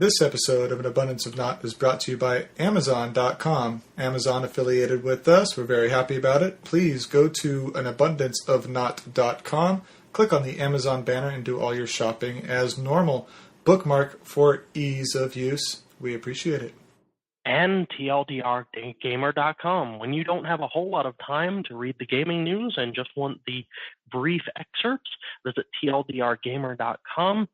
This episode of An Abundance of Naught is brought to you by Amazon.com. Amazon affiliated with us. We're very happy about it. Please go to anabundanceofnaught.com, click on the Amazon banner, and do all your shopping as normal. Bookmark for ease of use. We appreciate it. And TLDRgamer.com. When you don't have a whole lot of time to read the gaming news and just want the brief excerpts, visit TLDRgamer.com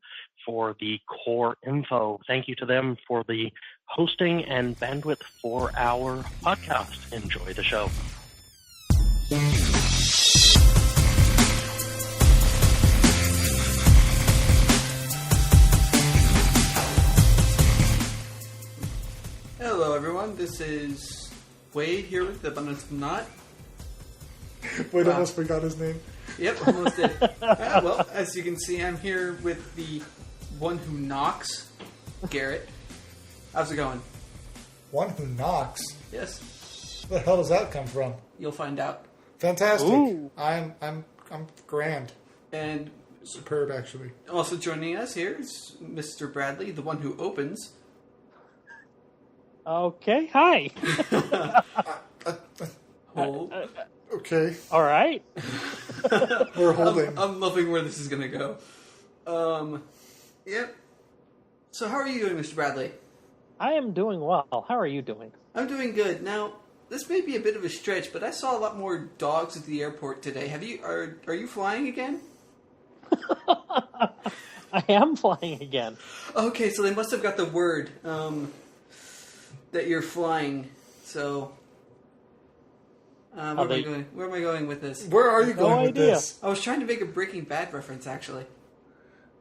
for the core info. Thank you to them for the hosting and bandwidth for our podcast. Enjoy the show. Hello everyone, this is Wade here with the Abundance of Naught. Wade almost forgot his name. Yep, almost did. Well, as you can see, I'm here with the one who knocks, Garrett. How's it going? One who knocks? Yes. Where the hell does that come from? You'll find out. Fantastic. Ooh. I'm grand. And Superb, actually. also joining us here is Mr. Bradley, the one who opens. Okay, hi. Hold. Okay. All right. We're holding. I'm loving where this is going to go. Yep. So how are you doing, Mr. Bradley? I am doing well. How are you doing? I'm doing good. Now, this may be a bit of a stretch, but I saw a lot more dogs at the airport today. Are you flying again? I am flying again. Okay, so they must have got the word that you're flying. So, where am I going? Where am I going with this? Where are you going with idea. this? I was trying to make a Breaking Bad reference, actually.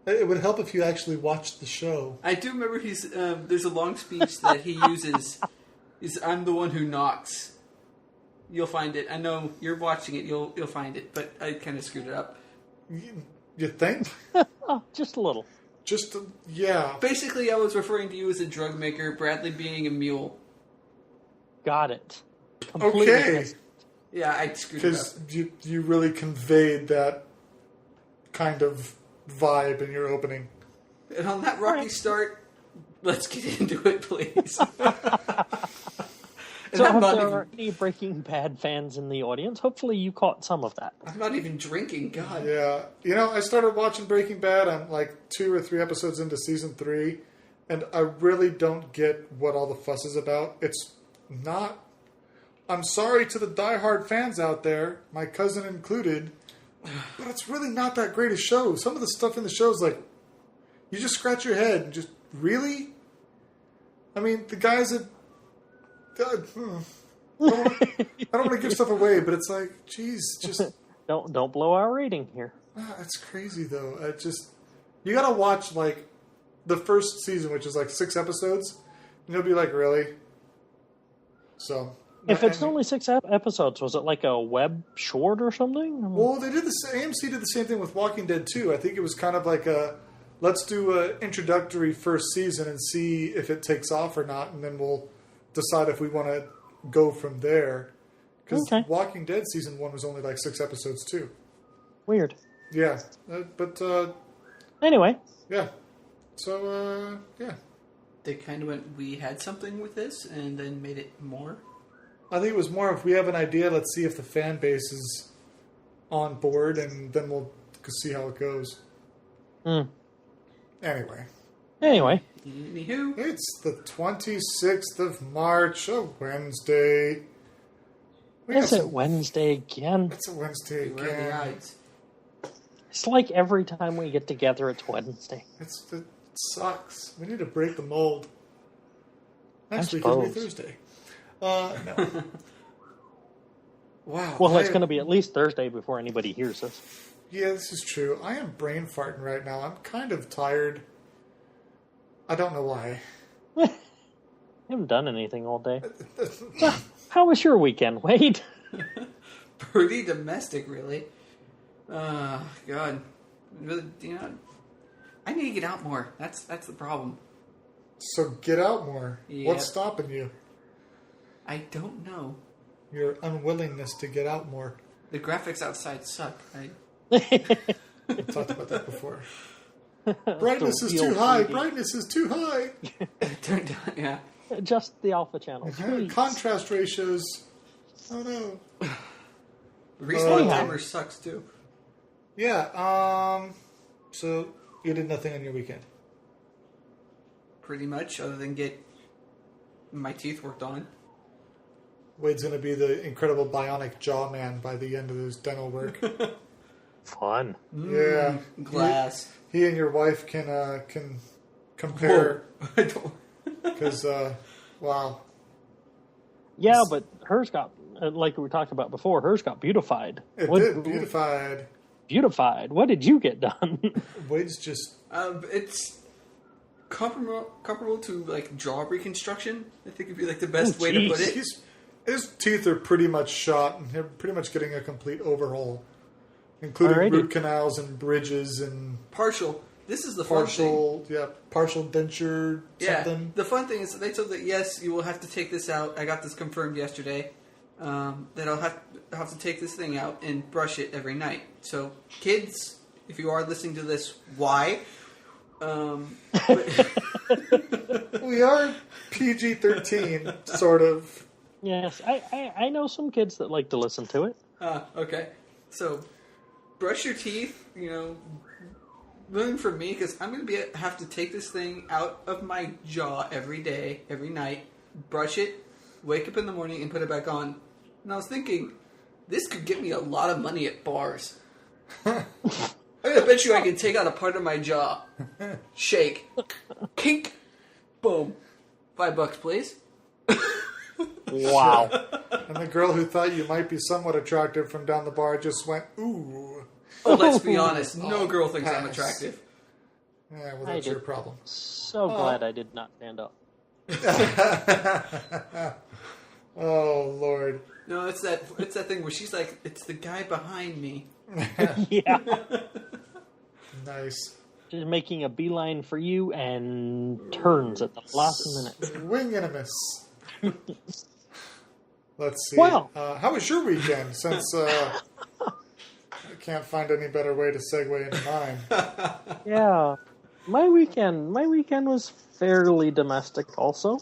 It would help if you actually watched the show. I do remember there's a long speech that he uses. I'm the one who knocks. You'll find it. I know you're watching it. You'll find it, but I kind of screwed it up. You think? Oh, just a little. Just, yeah. Basically, I was referring to you as a drug maker, Bradley being a mule. Got it. Completely Okay. missed. Yeah, I screwed it up. Because you really conveyed that kind of vibe in your opening. And on that rocky start, let's get into it, please. So if there are any Breaking Bad fans in the audience, hopefully you caught some of that. I'm not even drinking, God. Yeah. You know, I started watching Breaking Bad. I'm like 2 or 3 episodes into season 3, and I really don't get what all the fuss is about. It's not... I'm sorry to the diehard fans out there, my cousin included, but it's really not that great a show. Some of the stuff in the show is like, you just scratch your head and just, really? I mean, the guys that... I don't want to give stuff away, but it's like, geez, just... Don't blow our rating here. It's crazy, though. You gotta watch, like, the first season, which is like 6 episodes, and you'll be like, really? So... If it's only 6 episodes, was it like a web short or something? Well, they did AMC did the same thing with Walking Dead too. I think it was kind of like let's do an introductory first season and see if it takes off or not, and then we'll decide if we want to go from there. Because Walking Dead season 1 was only like 6 episodes too. Weird. Yeah, but anyway. Yeah. So yeah. They kind of went, we had something with this, and then made it more. I think it was more if we have an idea, let's see if the fan base is on board, and then we'll see how it goes. Anyway. Anywho. It's the 26th of March, a Wednesday. Is it Wednesday again? It's a Wednesday Where are the again. odds? It's like every time we get together, it's Wednesday. It sucks. We need to break the mold. Next I week it'll be suppose. Thursday. No. Wow. Well, it's going to be at least Thursday before anybody hears us. Yeah, this is true. I am brain farting right now. I'm kind of tired. I don't know why. You haven't done anything all day. How was your weekend, Wade? Pretty domestic, really. God. Really, I need to get out more. That's the problem. So get out more. Yep. What's stopping you? I don't know. Your unwillingness to get out more. The graphics outside suck. We talked about that before. Brightness is too high. Brightness is too high. Turned down, yeah. Just the alpha channel. Contrast ratios. Oh no. Respawn timer sucks too. Yeah. So you did nothing on your weekend. Pretty much, other than get my teeth worked on. Wade's going to be the incredible bionic jaw man by the end of his dental work. Fun. Yeah. Glass. He and your wife can compare. Because, wow. Yeah, but hers got, like we talked about before, hers got beautified. It did. Beautified. Beautified. What did you get done? Wade's just... It's comparable to, like, jaw reconstruction. I think would be, like, the best way to put it. His teeth are pretty much shot, and they're pretty much getting a complete overhaul. Including root canals and bridges and... Partial. This is the fun thing. Yeah, partial denture something. Yeah, the fun thing is they told that, yes, you will have to take this out. I got this confirmed yesterday. That I'll have to take this thing out and brush it every night. So, kids, if you are listening to this, why? We are PG-13, sort of. Yes, I know some kids that like to listen to it. Okay. So, brush your teeth, learn from me, because I'm going to have to take this thing out of my jaw every day, every night, brush it, wake up in the morning, and put it back on. And I was thinking, this could get me a lot of money at bars. I bet you I can take out a part of my jaw, shake, kink, boom, $5, please. Wow. And the girl who thought you might be somewhat attractive from down the bar just went, ooh. Oh, let's be honest. No girl thinks I'm attractive. Yeah, well, that's your problem. So glad I did not stand up. Oh, Lord. No, it's that thing where she's like, it's the guy behind me. Yeah. Nice. Just making a beeline for you and turns at the last minute. Wing and a miss. Let's see. Well. How was your weekend? Since I can't find any better way to segue into mine. Yeah. My weekend was fairly domestic also.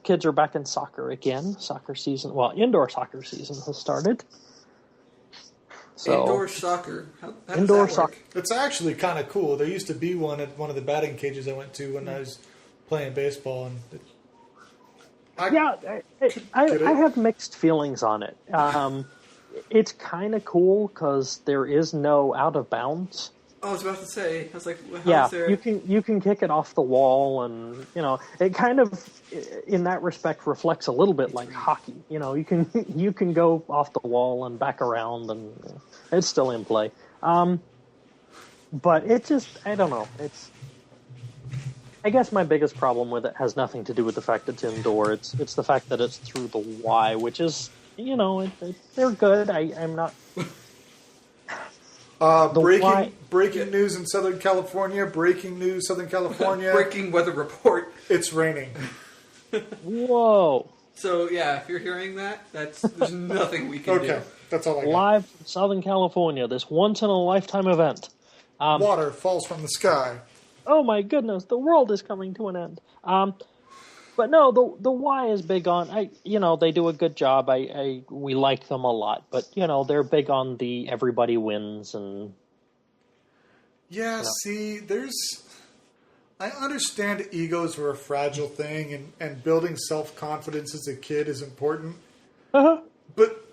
Kids are back in soccer again. Soccer season, indoor soccer season has started. So, indoor soccer. How indoor does that work? soccer. It's actually kind of cool. There used to be one at one of the batting cages I went to when I was playing baseball. And I have mixed feelings on it. It's kind of cool because there is no out of bounds. I was about to say, I was like, yeah, you can kick it off the wall, and it kind of, in that respect, reflects a little bit like hockey. You can go off the wall and back around, and it's still in play. But it just, I don't know. I guess my biggest problem with it has nothing to do with the fact it's indoor. It's the fact that it's through the Y, which is, they're good. I'm not. Breaking news in Southern California. Breaking news, Southern California. Breaking weather report. It's raining. Whoa. So, yeah, if you're hearing that, there's nothing we can do. Okay, that's all I got. Live from Southern California, this once-in-a-lifetime event. Water falls from the sky. Oh my goodness, the world is coming to an end. But no, the Y is big on. They do a good job. We like them a lot, but they're big on the everybody wins and. Yeah, see, I understand egos are a fragile thing, and building self-confidence as a kid is important. Uh-huh. But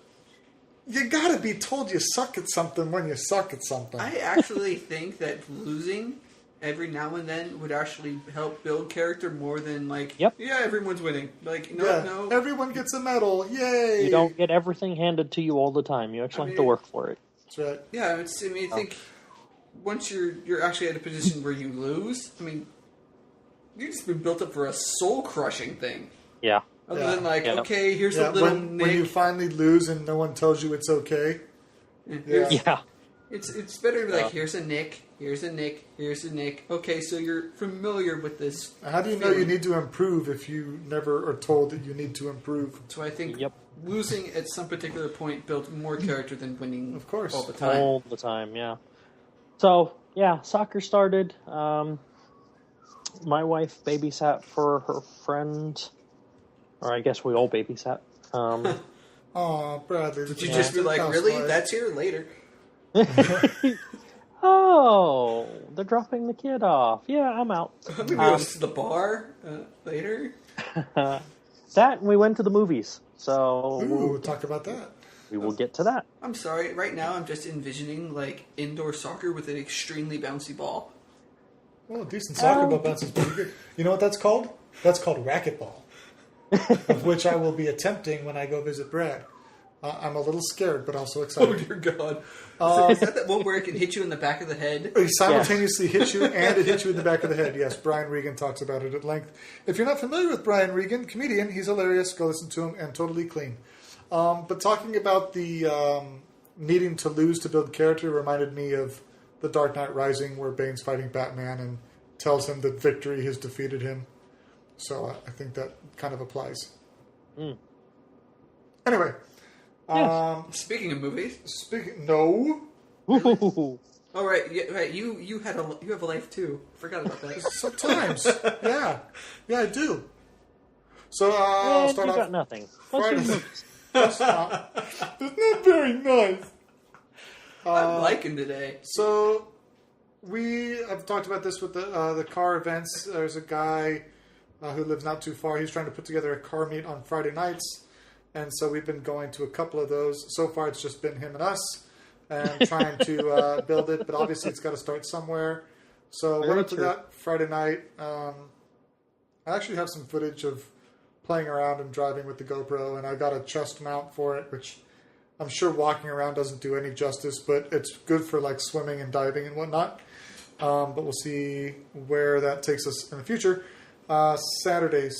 you gotta be told you suck at something when you suck at something. I actually think that losing every now and then would actually help build character more than yeah, everyone's winning. No. Everyone gets a medal. Yay! You don't get everything handed to you all the time. You actually have to work for it. That's right. Yeah, I think once you're actually at a position where you lose, you've just been built up for a soul-crushing thing. Yeah. Other than okay, here's a little nick. When you finally lose and no one tells you it's okay. Yeah. It's better to be like, here's a nick, here's a nick, here's a nick. Okay, so you're familiar with this. How do you know you need to improve if you never are told that you need to improve? So I think losing at some particular point built more character than winning of course. all the time. All the time, yeah. So, yeah, soccer started. My wife babysat for her friend, or I guess we all babysat. Oh, Bradley. Did you just be like, really? That's here later. Oh, they're dropping the kid off. Yeah, I'm out. I'm going to go to the bar later. That, and we went to the movies. So we'll talk about that. We will get to that. I'm sorry. Right now, I'm just envisioning like indoor soccer with an extremely bouncy ball. Well, decent soccer ball bounces pretty good. You know what that's called? That's called racquetball, of which I will be attempting when I go visit Brad. I'm a little scared, but also excited. Oh, dear God. Is that one where it can hit you in the back of the head? It simultaneously hits you, and it hits you in the back of the head. Yes, Brian Regan talks about it at length. If you're not familiar with Brian Regan, comedian, he's hilarious. Go listen to him, and totally clean. But talking about the needing to lose to build character reminded me of The Dark Knight Rising, where Bane's fighting Batman and tells him that victory has defeated him. So I think that kind of applies. Anyway. Yes. Speaking of movies. No. Ooh. Oh, right. Yeah, right. You have a life, too. Forgot about that. Sometimes. Yeah, I do. So I'll start you off. got nothing. What's your movies? That's not very nice. I'm liking today. So I've talked about this with the car events. There's a guy who lives not too far. He's trying to put together a car meet on Friday nights. And so we've been going to a couple of those. So far, it's just been him and us and trying to build it. But obviously, it's got to start somewhere. So went up to that Friday night. I actually have some footage of playing around and driving with the GoPro. And I got a chest mount for it, which I'm sure walking around doesn't do any justice. But it's good for like swimming and diving and whatnot. But we'll see where that takes us in the future. Saturday's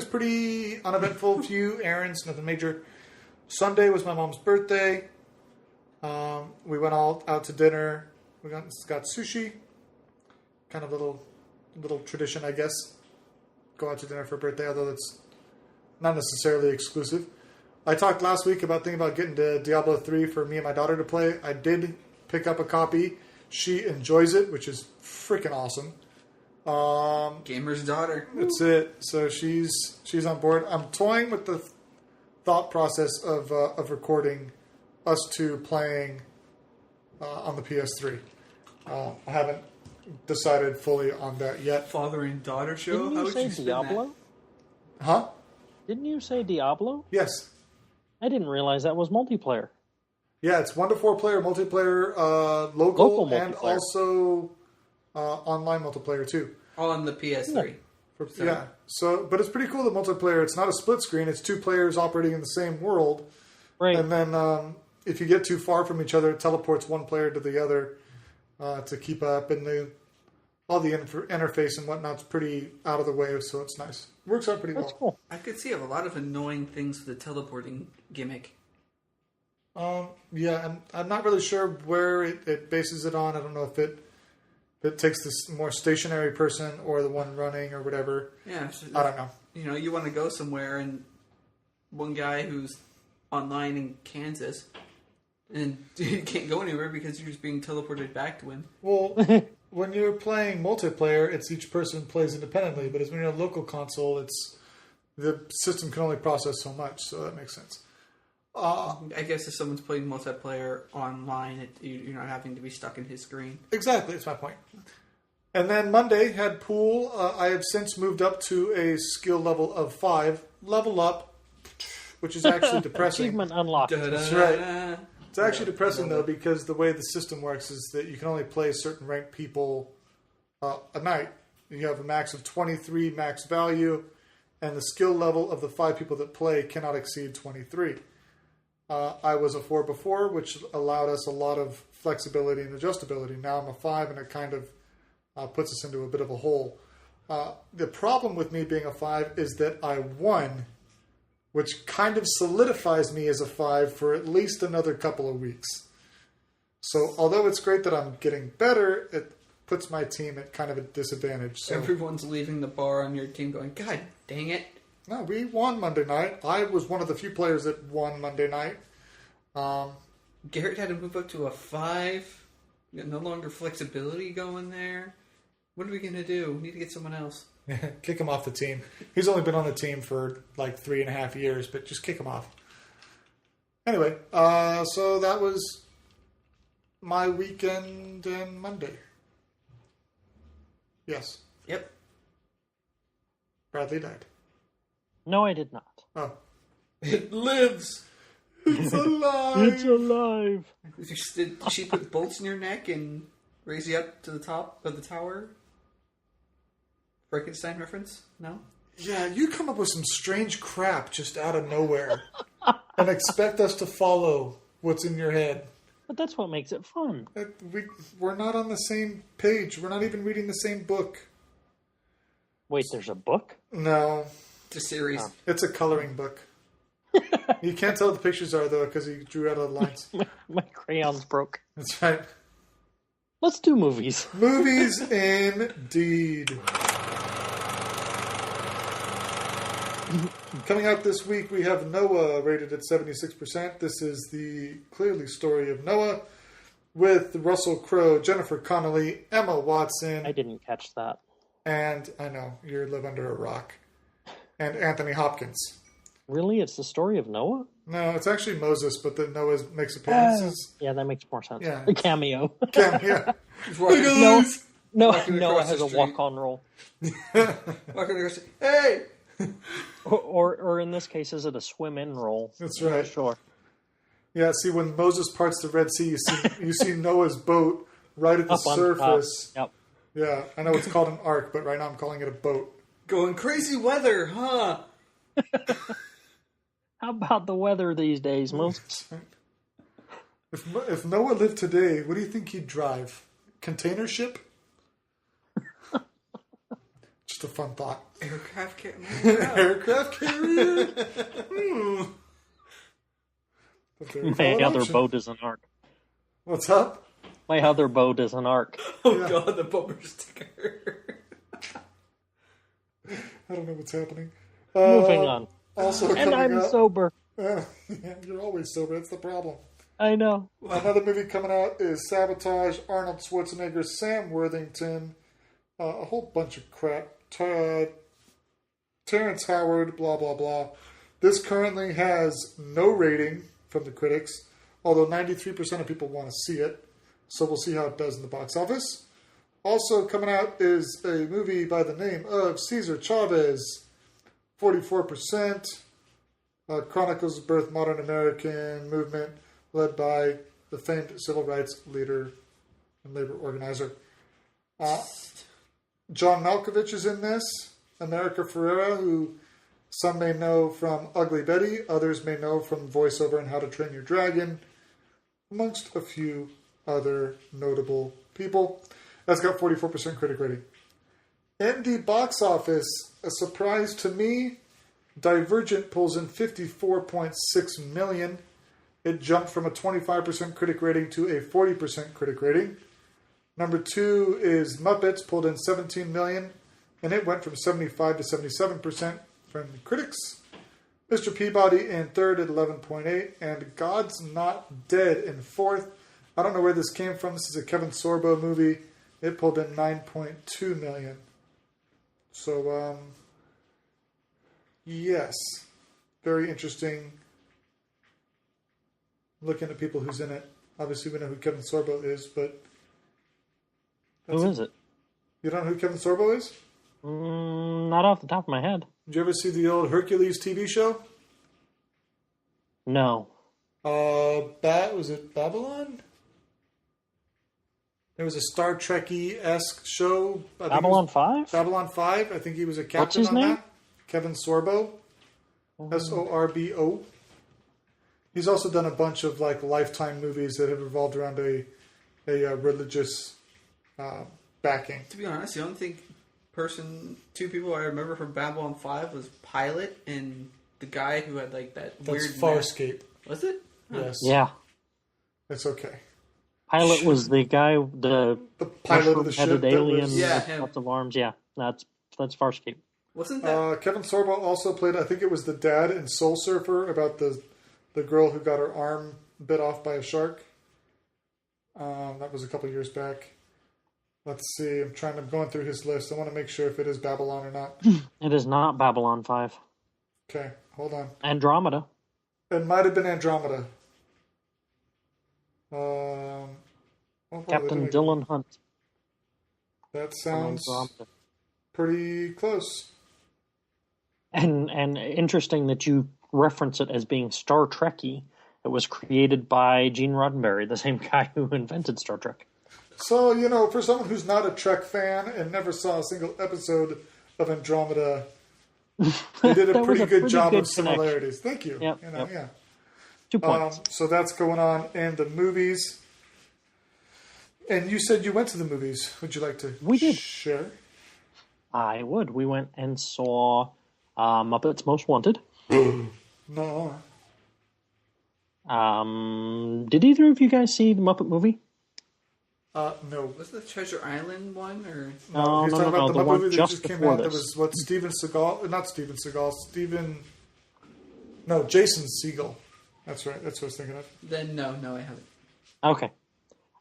pretty uneventful. Few errands, nothing major. Sunday was my mom's birthday. We went all out to dinner. We got sushi. Kind of little tradition, I guess. Go out to dinner for a birthday, although it's not necessarily exclusive. I talked last week about thinking about getting to Diablo 3 for me and my daughter to play. I did pick up a copy. She enjoys it, which is freaking awesome. Gamer's daughter. That's it. So she's on board. I'm toying with the thought process of recording us two playing on the PS3. I haven't decided fully on that yet. Father and daughter show. Didn't you say Diablo? Huh? Didn't you say Diablo? Yes. I didn't realize that was multiplayer. Yeah, it's 1 to 4 player multiplayer, local and multiplayer. also online multiplayer too. On the PS3. Yeah. So, but it's pretty cool. The multiplayer. It's not a split screen. It's 2 players operating in the same world. Right. And then if you get too far from each other, it teleports one player to the other to keep up. And all the interface and whatnot's pretty out of the way, so it's nice. Works out pretty That's well. cool. I could see a lot of annoying things with the teleporting gimmick. Yeah, I'm not really sure where it bases it on. I don't know if it takes this more stationary person or the one running or whatever. Yeah. So I don't know. You know, you want to go somewhere and one guy who's online in Kansas and you can't go anywhere because you're just being teleported back to him. Well, when you're playing multiplayer, it's each person plays independently, but when you're a local console, the system can only process so much, so that makes sense. I guess if someone's playing multiplayer online, you're not having to be stuck in his screen. Exactly, that's my point. And then Monday had pool. I have since moved up to a skill level of 5. Level up, which is actually depressing. Achievement unlocked. That's right. It's actually depressing, though, because the way the system works is that you can only play certain ranked people a night. You have a max of 23 max value, and the skill level of the 5 people that play cannot exceed 23. I was a 4 before, which allowed us a lot of flexibility and adjustability. Now I'm a 5, and it kind of puts us into a bit of a hole. The problem with me being a 5 is that I won, which kind of solidifies me as a 5 for at least another couple of weeks. So although it's great that I'm getting better, it puts my team at kind of a disadvantage. So Everyone's leaving the bar on your team going, God dang it. no, we won Monday night. I was one of the few players that won Monday night. Garrett had to move up to a 5. You got no longer flexibility going there. What are we going to do? We need to get someone else. Kick him off the team. He's only been on the team for like 3.5 years, but just kick him off. Anyway, so that was my weekend and Monday. Yes. Yep. Bradley died. No, I did not. Oh. It lives. It's alive. It's alive. Did she put bolts in your neck and raise you up to the top of the tower? Frankenstein reference? No? Yeah, you come up with some strange crap just out of nowhere and expect us to follow what's in your head. But that's what makes it fun. We're not on the same page. We're not even reading the same book. Wait, there's a book? No. It's a series. It's a coloring book. You can't tell what the pictures are, though, because he drew out of the lines. My crayons broke. That's right. Let's do movies. Movies, indeed. Coming out this week, we have Noah rated at 76%. This is the clearly story of Noah with Russell Crowe, Jennifer Connelly, Emma Watson. I didn't catch that. And, I know, you live under a rock. And Anthony Hopkins. Really? It's the story of Noah? No, it's actually Moses, but then Noah makes appearances. Yeah, that makes more sense. Yeah. A cameo. Yeah. Noah has a walk-on role. Walking across the hey! Or in this case, is it a swim-in role? That's right. Sure. Yeah, see, when Moses parts the Red Sea, you see Noah's boat right at the Up on top. surface. Yep. Yeah, I know it's called an ark, but right now I'm calling it a boat. Going crazy weather, huh? How about the weather these days, Moses? If Noah lived today, what do you think he'd drive? Container ship? Just a fun thought. Aircraft carrier. Aircraft carrier? My other boat is an ark. What's up? My other boat is an ark. Oh god, the bumper sticker. I don't know what's happening. Moving on. Also And I'm up, sober. Yeah, you're always sober. That's the problem. I know. Another movie coming out is Sabotage, Arnold Schwarzenegger, Sam Worthington, a whole bunch of crap. Terrence Howard, blah, blah, blah. This currently has no rating from the critics, although 93% of people want to see it. So we'll see how it does in the box office. Also coming out is a movie by the name of Cesar Chavez, 44%. Chronicles the birth of modern American movement led by the famed civil rights leader and labor organizer. John Malkovich is in this. America Ferrera, who some may know from Ugly Betty, others may know from voiceover in How to Train Your Dragon, amongst a few other notable people. That's got 44% critic rating. In the box office, a surprise to me, Divergent pulls in $54.6 million. It jumped from a 25% critic rating to a 40% critic rating. Number 2 is Muppets, pulled in $17 million, and it went from 75 to 77% from critics. Mr. Peabody in third at 11.8, and God's Not Dead in fourth. I don't know where this came from. This is a Kevin Sorbo movie. It pulled in $9.2 million. So, yes. Very interesting. Looking at people who's in it. Obviously, we know who Kevin Sorbo is, but... Who is it? You don't know who Kevin Sorbo is? Not off the top of my head. Did you ever see the old Hercules TV show? No. Was it Babylon? There was a Star Trek-esque show. Babylon 5? Babylon 5. I think he was a captain What's his on name? that. Kevin Sorbo. Sorbo. He's also done a bunch of like Lifetime movies that have revolved around a religious backing. To be honest, the only two people I remember from Babylon 5 was Pilot and the guy who had like that That's weird Farscape. Was it? Yes. Yeah. It's okay. Pilot was the guy, the pilot of the ship. headed alien Yeah, with lots of arms. Yeah, that's Farscape. Wasn't that? Kevin Sorbo also played, I think it was the dad in Soul Surfer, about the girl who got her arm bit off by a shark. That was a couple years back. Let's see. I'm going through his list. I want to make sure if it is Babylon or not. It is not Babylon 5. Okay, hold on. Andromeda. It might have been Andromeda. Captain Dylan Hunt. That sounds pretty close. And interesting that you reference it as being Star Trekky. It was created by Gene Roddenberry, the same guy who invented Star Trek. So, for someone who's not a Trek fan and never saw a single episode of Andromeda, they did a pretty good job of similarities. Thank you. Yep, Yeah. 2 points. So that's going on in the movies. And you said you went to the movies. Would you like to share? I would. We went and saw Muppets Most Wanted. No. Did either of you guys see the Muppet movie? No. Was the Treasure Island one, or no? He's talking about the one movie that just came out. That was what Steven Seagal, not Steven Seagal, Jason Segel. That's right. That's what I was thinking of. Then no, I haven't. Okay.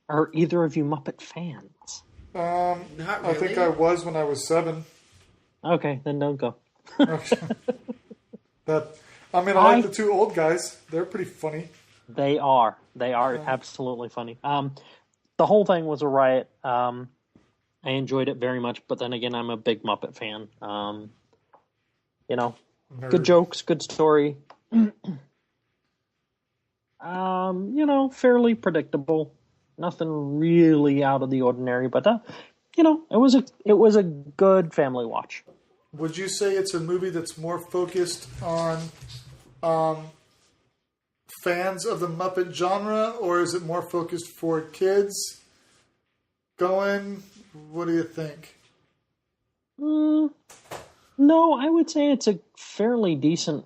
Are either of you Muppet fans? Not really. I think I was when I was 7. Okay, then don't go. Okay. I like the 2 old guys. They're pretty funny. They are. They are absolutely funny. The whole thing was a riot. I enjoyed it very much, but then again, I'm a big Muppet fan. Nerd. Good jokes, good story. Fairly predictable. Nothing really out of the ordinary, but it was a good family watch. Would you say it's a movie that's more focused on fans of the Muppet genre, or is it more focused for kids going? What do you think? No, I would say it's a fairly decent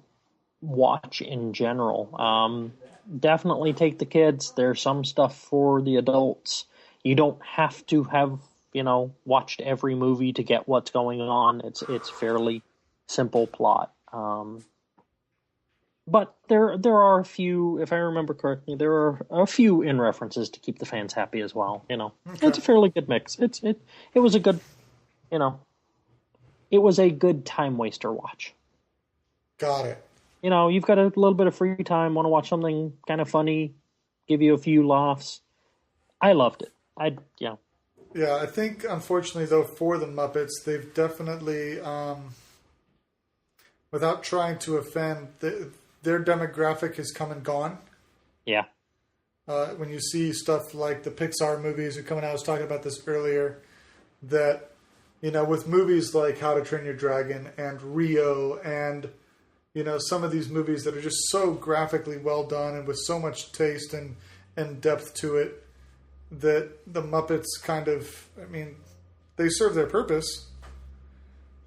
watch in general. Definitely take the kids. There's some stuff for the adults. You don't have to have, watched every movie to get what's going on. It's fairly simple plot. But there are a few, if I remember correctly, there are a few in references to keep the fans happy as well. Okay. It's a fairly good mix. It was a good, it was a good time waster watch. Got it. You've got a little bit of free time, want to watch something kind of funny, give you a few laughs. I loved it. Yeah, I think, unfortunately, though, for the Muppets, they've definitely, without trying to offend, their demographic has come and gone. Yeah. When you see stuff like the Pixar movies are coming out, I was talking about this earlier, that, with movies like How to Train Your Dragon and Rio and, some of these movies that are just so graphically well done and with so much taste and depth to it, that the Muppets kind of, they serve their purpose.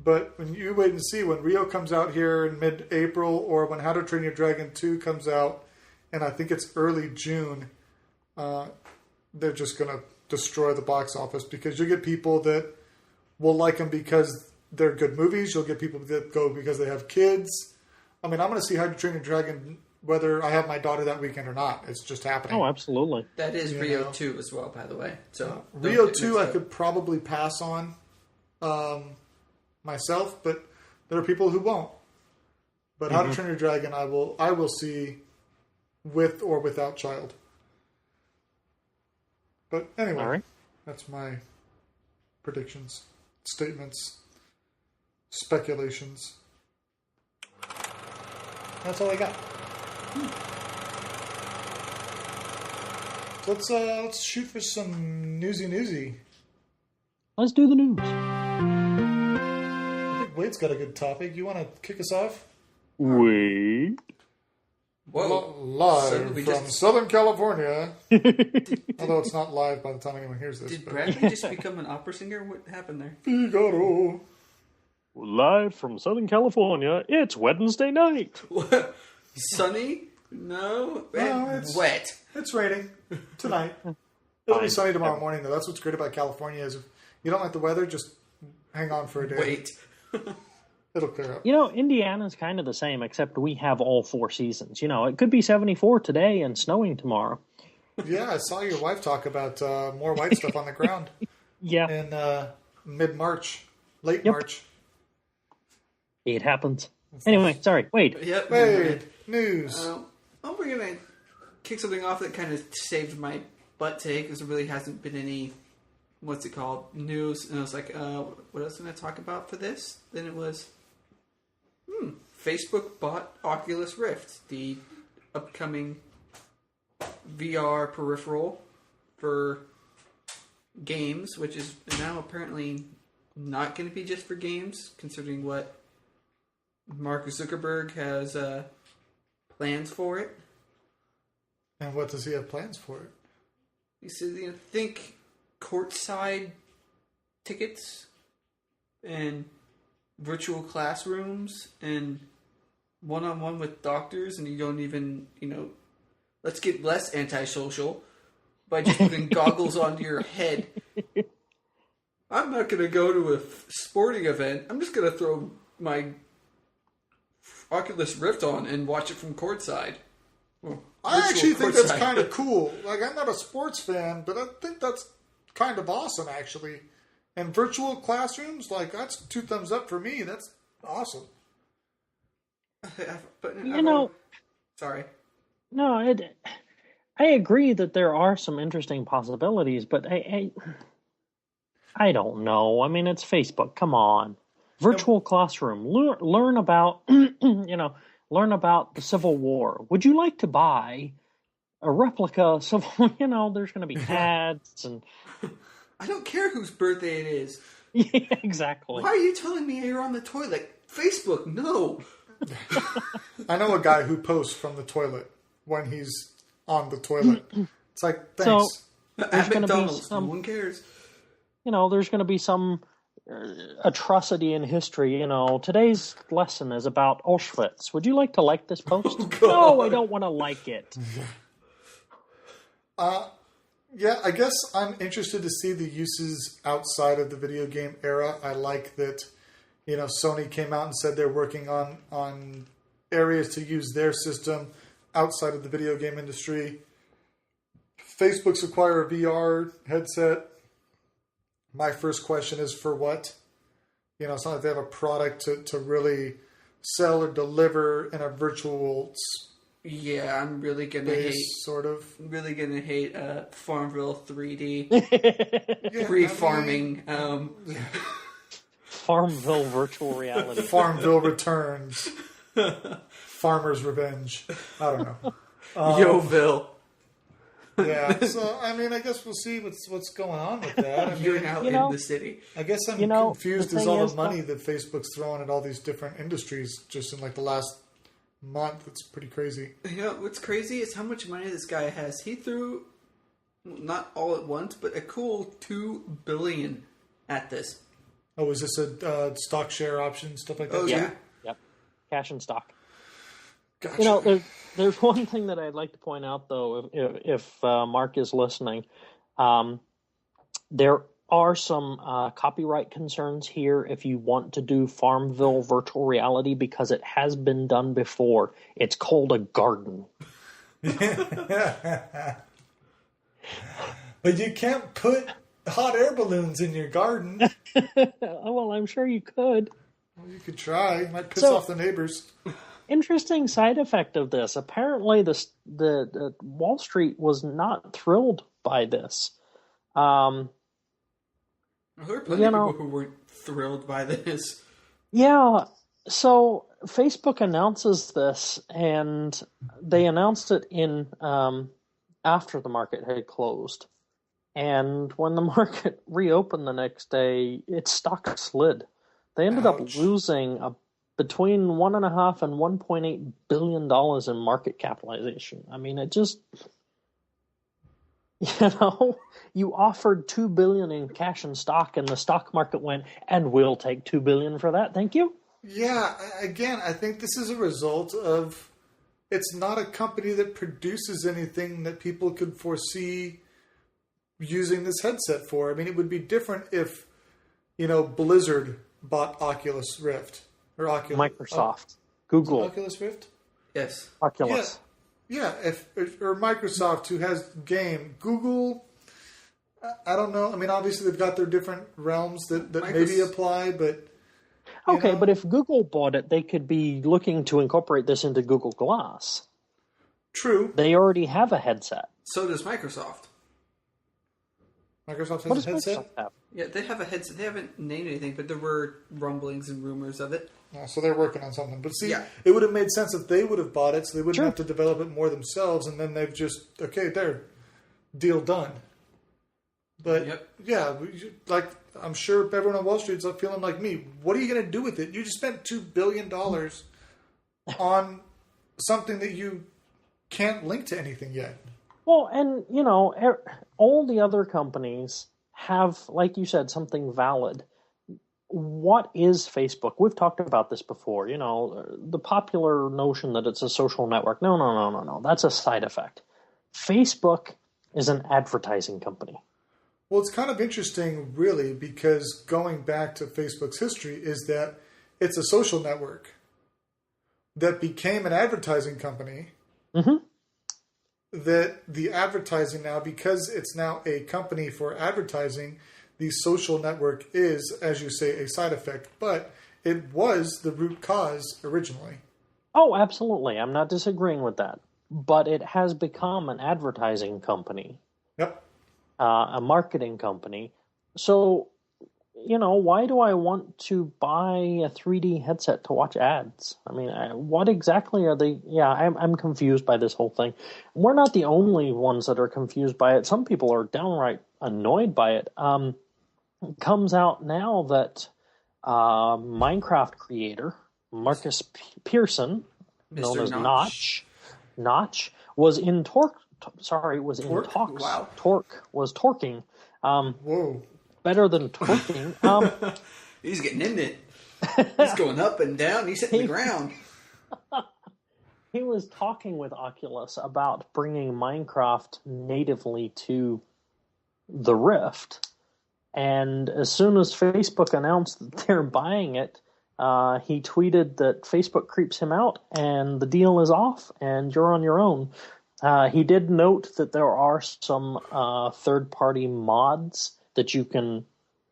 But when you wait and see, when Rio comes out here in mid-April, or when How to Train Your Dragon 2 comes out, and I think it's early June, they're just going to destroy the box office, because you'll get people that will like them because they're good movies. You'll get people that go because they have kids. I'm going to see How to Train Your Dragon whether I have my daughter that weekend or not. It's just happening. Oh, absolutely. That is Rio 2 as well, by the way. So Rio 2 I could probably pass on myself, but there are people who won't. But How to Train Your Dragon I will see with or without child. But anyway, all right. That's my predictions, statements, speculations. That's all I got. Let's shoot for some newsy. Let's do the news. I think Wade's got a good topic. You want to kick us off? Wade. Whoa. Live from Southern California. Although it's not live by the time anyone hears this. Did Bradley just become an opera singer? What happened there? Figaro. Live from Southern California, it's Wednesday night. What? Sunny? No, it's wet. It's raining tonight. It'll be sunny tomorrow morning, though. That's what's great about California is if you don't like the weather, just hang on for a day. Wait. It'll clear up. Indiana's kind of the same, except we have all 4 seasons. It could be 74 today and snowing tomorrow. Yeah, I saw your wife talk about more white stuff on the ground Yeah, in mid-March, late Yep. March. it happens. Anyway, sorry. Wait. Yep. Wait, news. We're going to kick something off that kind of saved my butt today because there really hasn't been any, news. And I was like, what else am I going to talk about for this? Then it was, Facebook bought Oculus Rift, the upcoming VR peripheral for games, which is now apparently not going to be just for games, considering what Mark Zuckerberg has plans for it. And what does he have plans for it? He said, think courtside tickets and virtual classrooms and one-on-one with doctors, and you don't even, let's get less antisocial by just putting goggles onto your head. I'm not going to go to a sporting event. I'm just going to throw my Oculus Rift on and watch it from courtside. Well, I actually think that's courtside. kind of cool. Like, I'm not a sports fan, but I think that's kind of awesome, actually. And virtual classrooms, like, that's 2 thumbs up for me. That's awesome. Sorry. No, I agree that there are some interesting possibilities, but I don't know. I mean, it's Facebook. Come on. Virtual classroom. Learn about, learn about the Civil War. Would you like to buy a replica of Civil, there's going to be ads and... I don't care whose birthday it is. Yeah, exactly. Why are you telling me you're on the toilet? Facebook, no. I know a guy who posts from the toilet when he's on the toilet. It's like, thanks. At gonna be McDonald's, some- no one cares. There's going to be some atrocity in history. Today's lesson is about Auschwitz. Would you like to like this post? No, I don't want to like it. Yeah, I guess I'm interested to see the uses outside of the video game era. I like that, Sony came out and said they're working on areas to use their system outside of the video game industry. Facebook's acquire a VR headset. My first question is for what? It's not like they have a product to really sell or deliver in a virtual Yeah, I'm really gonna space, hate. sort of. I'm really gonna hate Farmville 3D Yeah, free farming. Farmville virtual reality. Farmville Returns. Farmer's Revenge. I don't know. Yoville, Yeah, so I guess we'll see what's going on with that. you're now in the city. I guess I'm confused the as thing all is, the money that Facebook's throwing at all these different industries just in like the last month. It's pretty crazy. What's crazy is how much money this guy has. He threw, not all at once, but a cool $2 billion at this. Oh, is this a stock share option, stuff like that? Oh, yeah. Yep. Cash and stock. Gotcha. There's one thing that I'd like to point out, though, if Mark is listening. There are some copyright concerns here if you want to do Farmville virtual reality because it has been done before. It's called a garden. But you can't put hot air balloons in your garden. Oh, well, I'm sure you could. Well, you could try. It might piss So- off the neighbors. Interesting side effect of this. Apparently, the Wall Street was not thrilled by this. There were plenty You of know- people who weren't thrilled by this. Yeah, so Facebook announces this, and they announced it in after the market had closed. And when the market reopened the next day, its stock slid. They ended up Ouch. losing between $1.5 and $1.8 billion in market capitalization. I mean, it just, you offered $2 billion in cash and stock, and the stock market went, and we'll take $2 billion for that. Thank you. Yeah, again, I think this is a result of it's not a company that produces anything that people could foresee using this headset for. I mean, it would be different if, Blizzard bought Oculus Rift or Oculus. Microsoft, Google, Oculus Rift? Yes. Oculus. Yeah, or Microsoft, who has game, Google. I don't know. I mean, obviously they've got their different realms that maybe apply, but okay. But if Google bought it, they could be looking to incorporate this into Google Glass. True. They already have a headset. So does Microsoft. Microsoft What has does a headset? Microsoft have? Yeah, they have a headset. They haven't named anything, but there were rumblings and rumors of it. Oh, so they're working on something. But see, Yeah. it would have made sense if they would have bought it, so they wouldn't Sure. have to develop it more themselves, and then they've just, okay, there, deal done. But, Yep. yeah, like, I'm sure everyone on Wall Street's feeling like me. What are you going to do with it? You just spent $2 billion on something that you can't link to anything yet. Well, and, all the other companies have, like you said, something valid. What is Facebook? We've talked about this before. The popular notion that it's a social network. No. That's a side effect. Facebook is an advertising company. Well, it's kind of interesting, really, because going back to Facebook's history is that it's a social network that became an advertising company. Mm-hmm. That the advertising now, because it's now a company for advertising, the social network is, as you say, a side effect. But it was the root cause originally. Oh, absolutely. I'm not disagreeing with that. But it has become an advertising company. Yep. A marketing company. So, why do I want to buy a 3D headset to watch ads? I mean, what exactly are they? Yeah, I'm confused by this whole thing. We're not the only ones that are confused by it. Some people are downright annoyed by it. It comes out now that Minecraft creator Marcus Pearson, known as Notch, was in talks. Wow. Was torquing. Whoa. Better than twerking. He's getting in it. He's going up and down. He's hitting the ground. He was talking with Oculus about bringing Minecraft natively to the Rift. And as soon as Facebook announced that they're buying it, he tweeted that Facebook creeps him out and the deal is off and you're on your own. He did note that there are some third-party mods that you can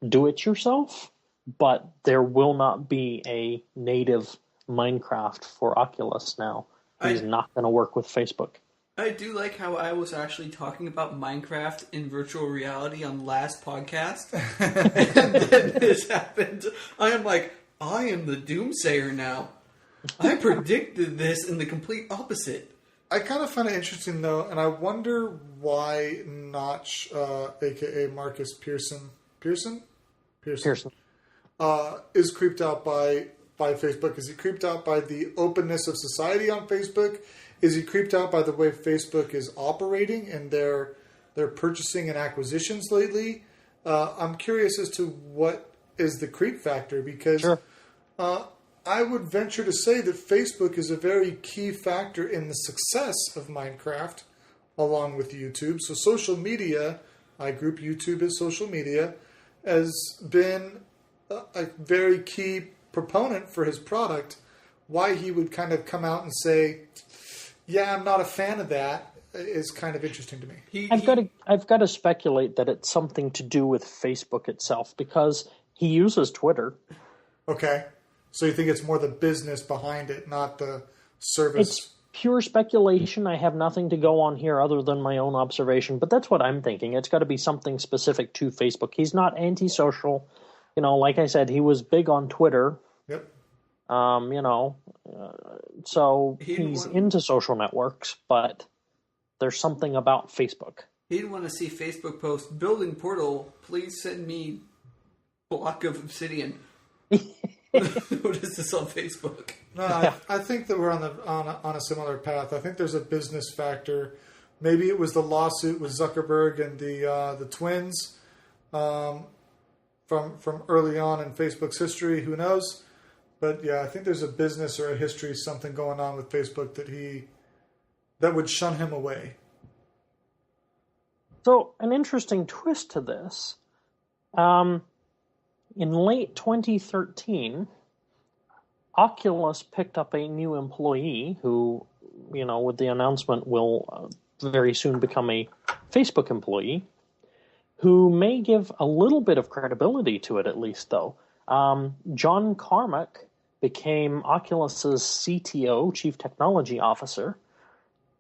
do it yourself, but there will not be a native Minecraft for Oculus now. He's not going to work with Facebook. I do like how I was actually talking about Minecraft in virtual reality on last podcast, and then this happened. I am like, I am the doomsayer now. I predicted this in the complete opposite. I kind of find it interesting, though, and I wonder why Notch, a.k.a. Marcus Pearson, is creeped out by Facebook. Is he creeped out by the openness of society on Facebook? Is he creeped out by the way Facebook is operating and their purchasing and acquisitions lately? I'm curious as to what is the creep factor, because Sure. I would venture to say that Facebook is a very key factor in the success of Minecraft, along with YouTube. So social media, I group YouTube as social media, has been a very key proponent for his product. Why he would kind of come out and say, yeah, I'm not a fan of that, is kind of interesting to me. I've got to speculate that it's something to do with Facebook itself, because he uses Twitter. Okay. So you think it's more the business behind it, not the service? It's pure speculation. I have nothing to go on here other than my own observation, but that's what I'm thinking. It's got to be something specific to Facebook. He's not antisocial. Like I said, he was big on Twitter. Yep. So he's into social networks, but there's something about Facebook. He'd want to see Facebook post, building portal, please send me block of obsidian. What is this on Facebook? No, I think that we're on a similar path. I think there's a business factor. Maybe it was the lawsuit with Zuckerberg and the twins from early on in Facebook's history. Who knows? But yeah, I think there's a business or a history, something going on with Facebook that would shun him away. So an interesting twist to this. In late 2013, Oculus picked up a new employee who, with the announcement, will very soon become a Facebook employee, who may give a little bit of credibility to it, at least, though. John Carmack became Oculus's CTO, Chief Technology Officer.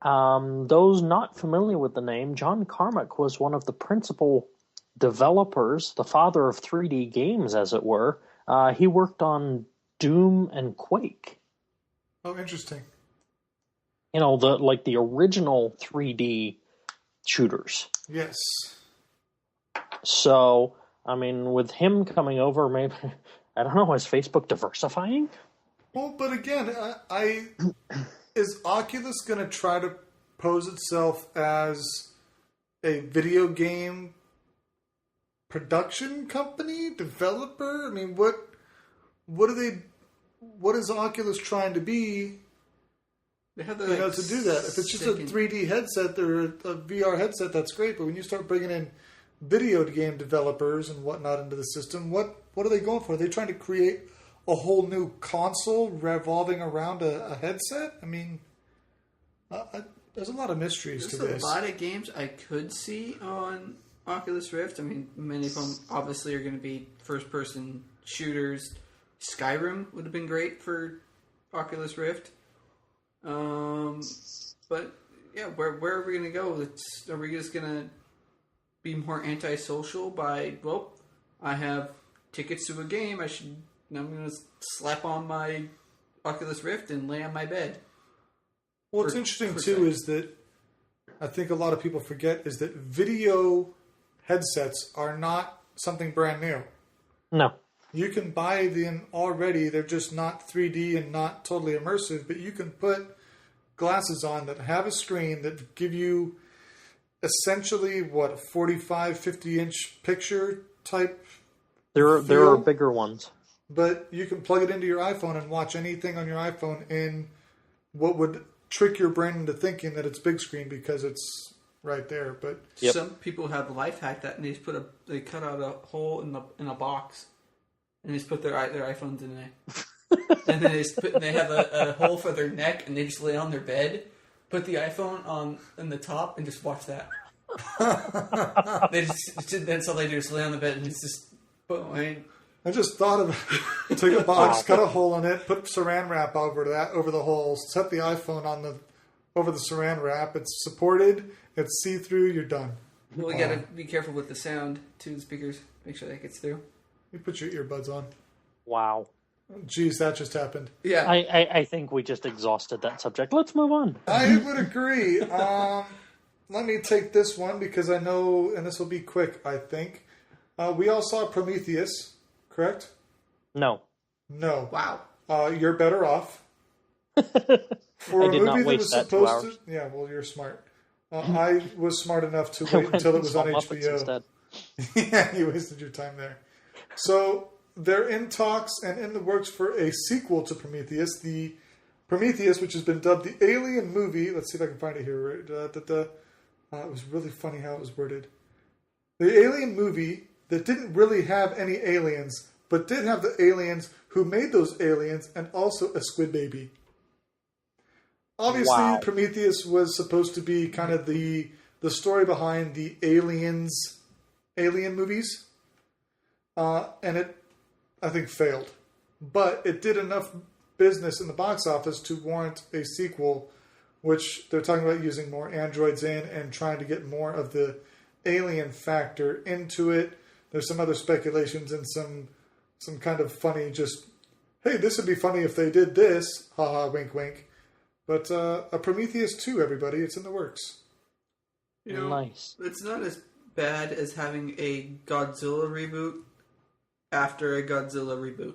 Those not familiar with the name, John Carmack was one of the principal developers, the father of 3D games, as it were. He worked on Doom and Quake. Oh, interesting. The original 3D shooters. Yes. So, with him coming over, maybe, I don't know, is Facebook diversifying? Well, but again, is Oculus going to try to pose itself as a video game production company, developer? What is Oculus trying to be? They have to do that. If it's just a 3D headset or a VR headset, that's great. But when you start bringing in video game developers and whatnot into the system, what are they going for? Are they trying to create a whole new console revolving around a headset? There's a lot of mysteries to this. There's a lot of games I could see on Oculus Rift. Many of them obviously are going to be first-person shooters. Skyrim would have been great for Oculus Rift. But yeah, where are we going to go? Are we just going to be more antisocial by, I have tickets to a game, I'm going to slap on my Oculus Rift and lay on my bed? What's interesting too is that I think a lot of people forget is that video headsets are not something brand new. No. You can buy them already. They're just not 3D and not totally immersive, but you can put glasses on that have a screen that give you essentially, a 45, 50-inch picture type There feel. are bigger ones. But you can plug it into your iPhone and watch anything on your iPhone in what would trick your brain into thinking that it's big screen because it's right there. But Some people have life hacked that, and they cut out a hole in a box, and they just put their iPhones in there. And then they have a hole for their neck, and they just lay on their bed, put the iPhone in the top, and just watch that. That's all they do, is lay on the bed, and it's just boom. I just thought of take a box, cut a hole in it, put saran wrap over the hole, set the iPhone over the saran wrap. It's supported. It's see-through. You're done. Well, you gotta be careful with the sound to the speakers. Make sure that gets through. You put your earbuds on. Wow. Geez, that just happened. Yeah. I think we just exhausted that subject. Let's move on. I would agree. Let me take this one because I know, and this will be quick, I think. We all saw Prometheus, correct? No. No. Wow. You're better off. For I a did movie not that waste was that 2 supposed hours. to... Yeah, well, you're smart. I was smart enough to wait until it was on HBO. Instead. Yeah, you wasted your time there. So they're in talks and in the works for a sequel to Prometheus. The Prometheus, which has been dubbed the Alien movie. Let's see if I can find it here. It was really funny how it was worded. The Alien movie that didn't really have any aliens, but did have the aliens who made those aliens and also a squid baby. Obviously, Wow. Prometheus was supposed to be kind of the story behind the Alien movies. And it, I think, failed. But it did enough business in the box office to warrant a sequel, which they're talking about using more androids in and trying to get more of the alien factor into it. There's some other speculations and some kind of funny just, hey, this would be funny if they did this. Haha, wink, wink. But a Prometheus 2, everybody. It's in the works. Nice. It's not as bad as having a Godzilla reboot after a Godzilla reboot.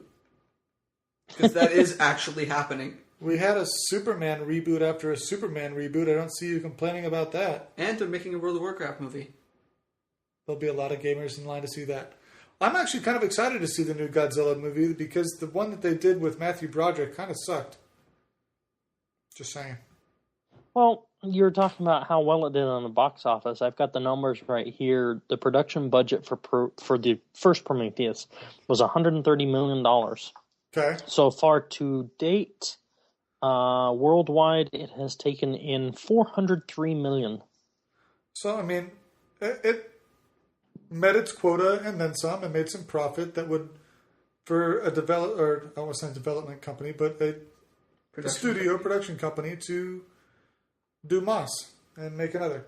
Because that is actually happening. We had a Superman reboot after a Superman reboot. I don't see you complaining about that. And they're making a World of Warcraft movie. There'll be a lot of gamers in line to see that. I'm actually kind of excited to see the new Godzilla movie because the one that they did with Matthew Broderick kind of sucked. Just saying. Well, you're talking about how well it did on the box office. I've got the numbers right here. The production budget for the first Prometheus was $130 million. Okay. So far to date, Worldwide, it has taken in $403 million. So, I mean, it met its quota and then some, and made some profit that would, for a I don't want to say development company, but a production company to do Moss and make another.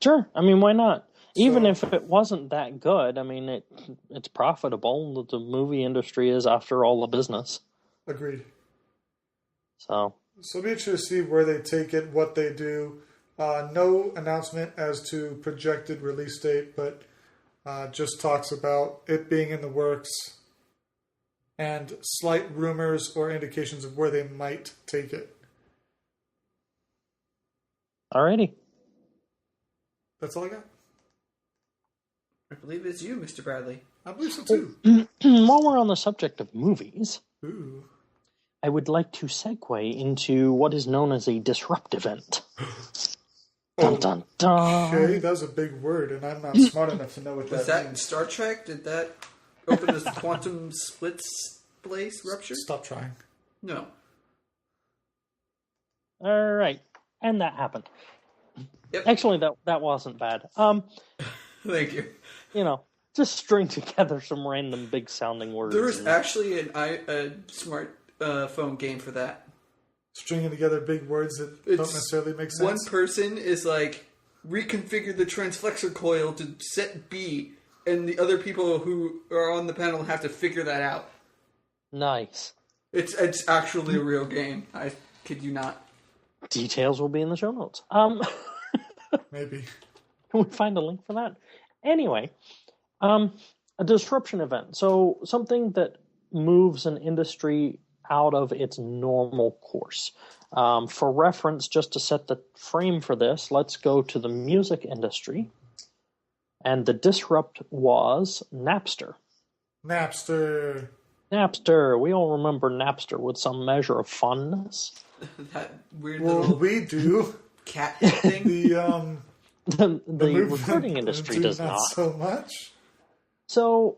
Sure. I mean, why not? Even if it wasn't that good, I mean, it's profitable. The movie industry is, after all, a business. Agreed. So be interested to see where they take it, what they do. No announcement as to projected release date, but just talks about it being in the works and slight rumors or indications of where they might take it. Alrighty. That's all I got. I believe it's you, Mr. Bradley. I believe so too. While we're on the subject of movies, Ooh. I would like to segue into what is known as a disrupt event. Dun, dun, dun. Okay, that's a big word, and I'm not smart enough to know what Was that that means. Star Trek? Did that open this quantum splits place rupture? Stop trying. No. All right, and that happened. Yep. Actually, that wasn't bad. Thank you. You know, just string together some random big sounding words. There was actually a smart phone game for that. Stringing together big words that don't necessarily make sense. One person is like, reconfigure the transflexor coil to set B, and the other people who are on the panel have to figure that out. Nice. It's actually a real game. I kid you not. Details will be in the show notes. Maybe. Can we find a link for that? Anyway, a disruption event. So something that moves an industry out of its normal course. For reference, just to set the frame for this, let's go to the music industry. And the disrupt was Napster. Napster. We all remember Napster with some measure of fondness. That weird Well, little we do. cat thing. The The recording industry does not. so much. So,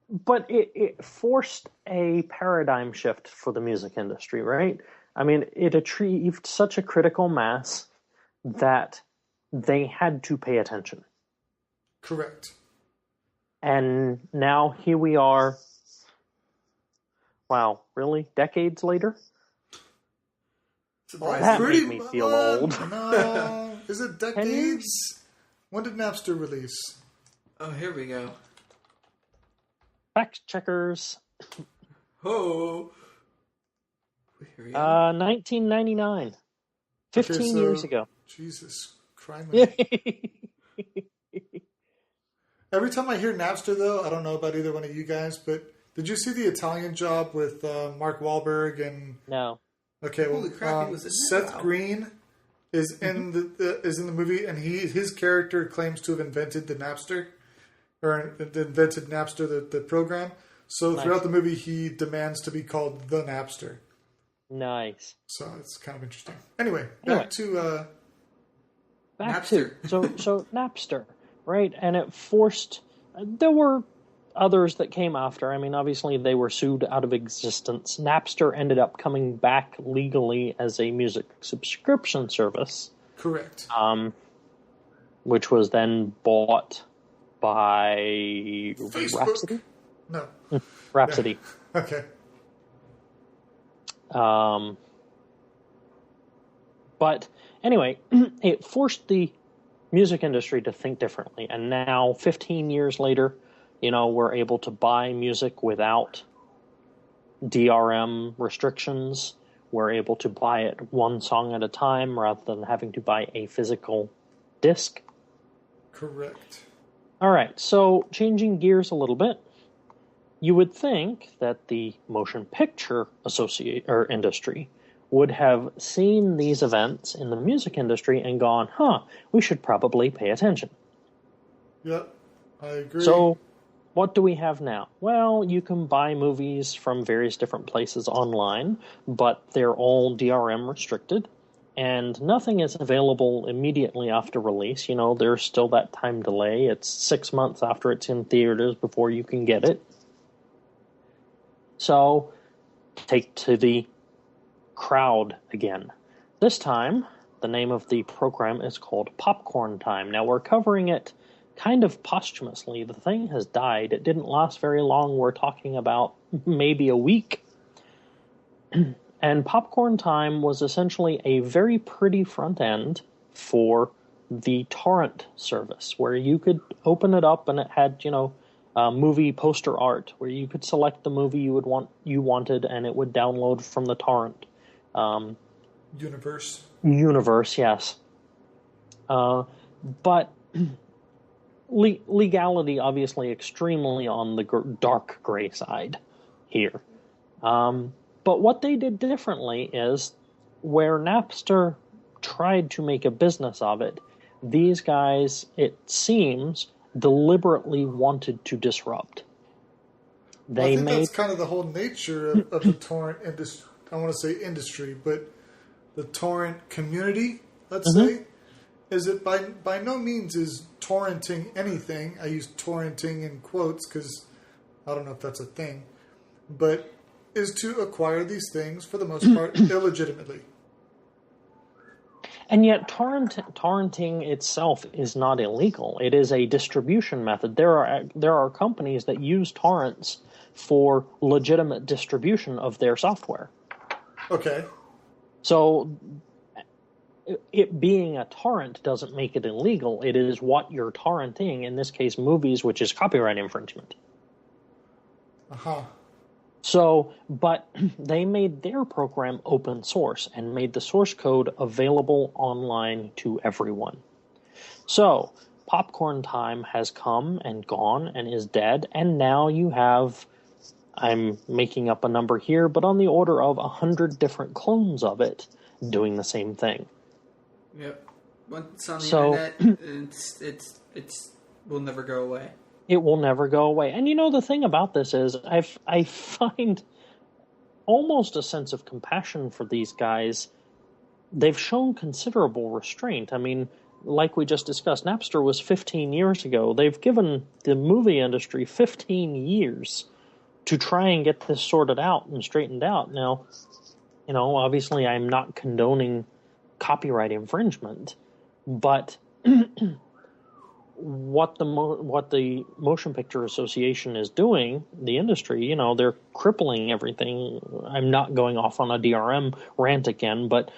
but it forced a paradigm shift for the music industry, right? I mean, it achieved such a critical mass that they had to pay attention. Correct. And now here we are. Wow, really? Decades later? That made me feel old. No. Is it decades? When did Napster release? Oh, here we go. Fact checkers. Oh. Here we go. 1999. 15 years ago. Jesus Christ. Every time I hear Napster, though, I don't know about either one of you guys, but did you see the Italian Job with Mark Wahlberg and? No. Okay, well, Holy crap, he was in that. Seth Wow. Green is in the movie, and his character claims to have invented the Napster, or invented Napster, the program. So Nice. throughout the movie, he demands to be called the Napster. Nice. So it's kind of interesting. Anyway, Anyway. back to Back Napster. to so Napster, right? And it forced. There were others that came after. I mean, obviously they were sued out of existence. Napster ended up coming back legally as a music subscription service, correct. which was then bought by Facebook. Rhapsody. No. Rhapsody. Okay. But anyway, it forced the music industry to think differently. And now, 15 years later, we're able to buy music without DRM restrictions. We're able to buy it one song at a time rather than having to buy a physical disc. Correct. All right, so changing gears a little bit, you would think that the motion picture industry would have seen these events in the music industry and gone, we should probably pay attention. Yep, I agree. So, what do we have now? Well, you can buy movies from various different places online, but they're all DRM restricted, and nothing is available immediately after release. There's still that time delay. It's 6 months after it's in theaters before you can get it. So, take to the crowd again. This time, the name of the program is called Popcorn Time. Now, we're covering it kind of posthumously. The thing has died. It didn't last very long. We're talking about maybe a week. And Popcorn Time was essentially a very pretty front end for the torrent service, where you could open it up and it had, movie poster art, where you could select the movie you wanted, and it would download from the torrent universe. Yes, but legality obviously extremely on the dark gray side here. But what they did differently is, where Napster tried to make a business of it, these guys, it seems, deliberately wanted to disrupt. That's kind of the whole nature of the torrent industry. I want to say industry, but the torrent community, let's say, is it by no means is torrenting anything. I use torrenting in quotes because I don't know if that's a thing, but is to acquire these things, for the most part, illegitimately. And yet torrenting itself is not illegal. It is a distribution method. There are companies that use torrents for legitimate distribution of their software. Okay. So it being a torrent doesn't make it illegal. It is what you're torrenting, in this case movies, which is copyright infringement. Uh-huh. So, but they made their program open source and made the source code available online to everyone. So, Popcorn Time has come and gone and is dead, and now you have, I'm making up a number here, but on the order of 100 different clones of it doing the same thing. Yep. Once on the internet, it's will never go away. It will never go away. And the thing about this is I find almost a sense of compassion for these guys. They've shown considerable restraint. I mean, like we just discussed, Napster was 15 years ago. They've given the movie industry 15 years to try and get this sorted out and straightened out. Now, obviously I'm not condoning copyright infringement, but what the Motion Picture Association is doing, the industry, they're crippling everything. I'm not going off on a DRM rant again, but,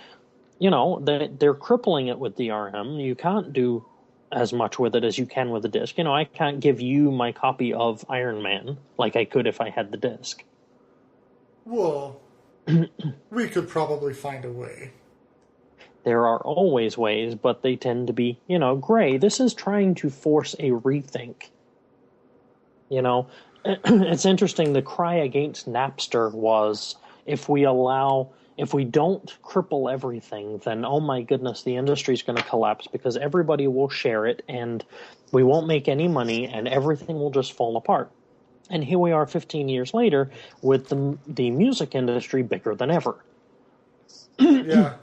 they're crippling it with DRM. You can't do as much with it as you can with a disc. I can't give you my copy of Iron Man like I could if I had the disc. Well, we could probably find a way. There are always ways, but they tend to be, gray. This is trying to force a rethink. It's interesting. The cry against Napster was, if we don't cripple everything, then, oh my goodness, the industry's going to collapse because everybody will share it and we won't make any money and everything will just fall apart. And here we are 15 years later with the music industry bigger than ever. Yeah.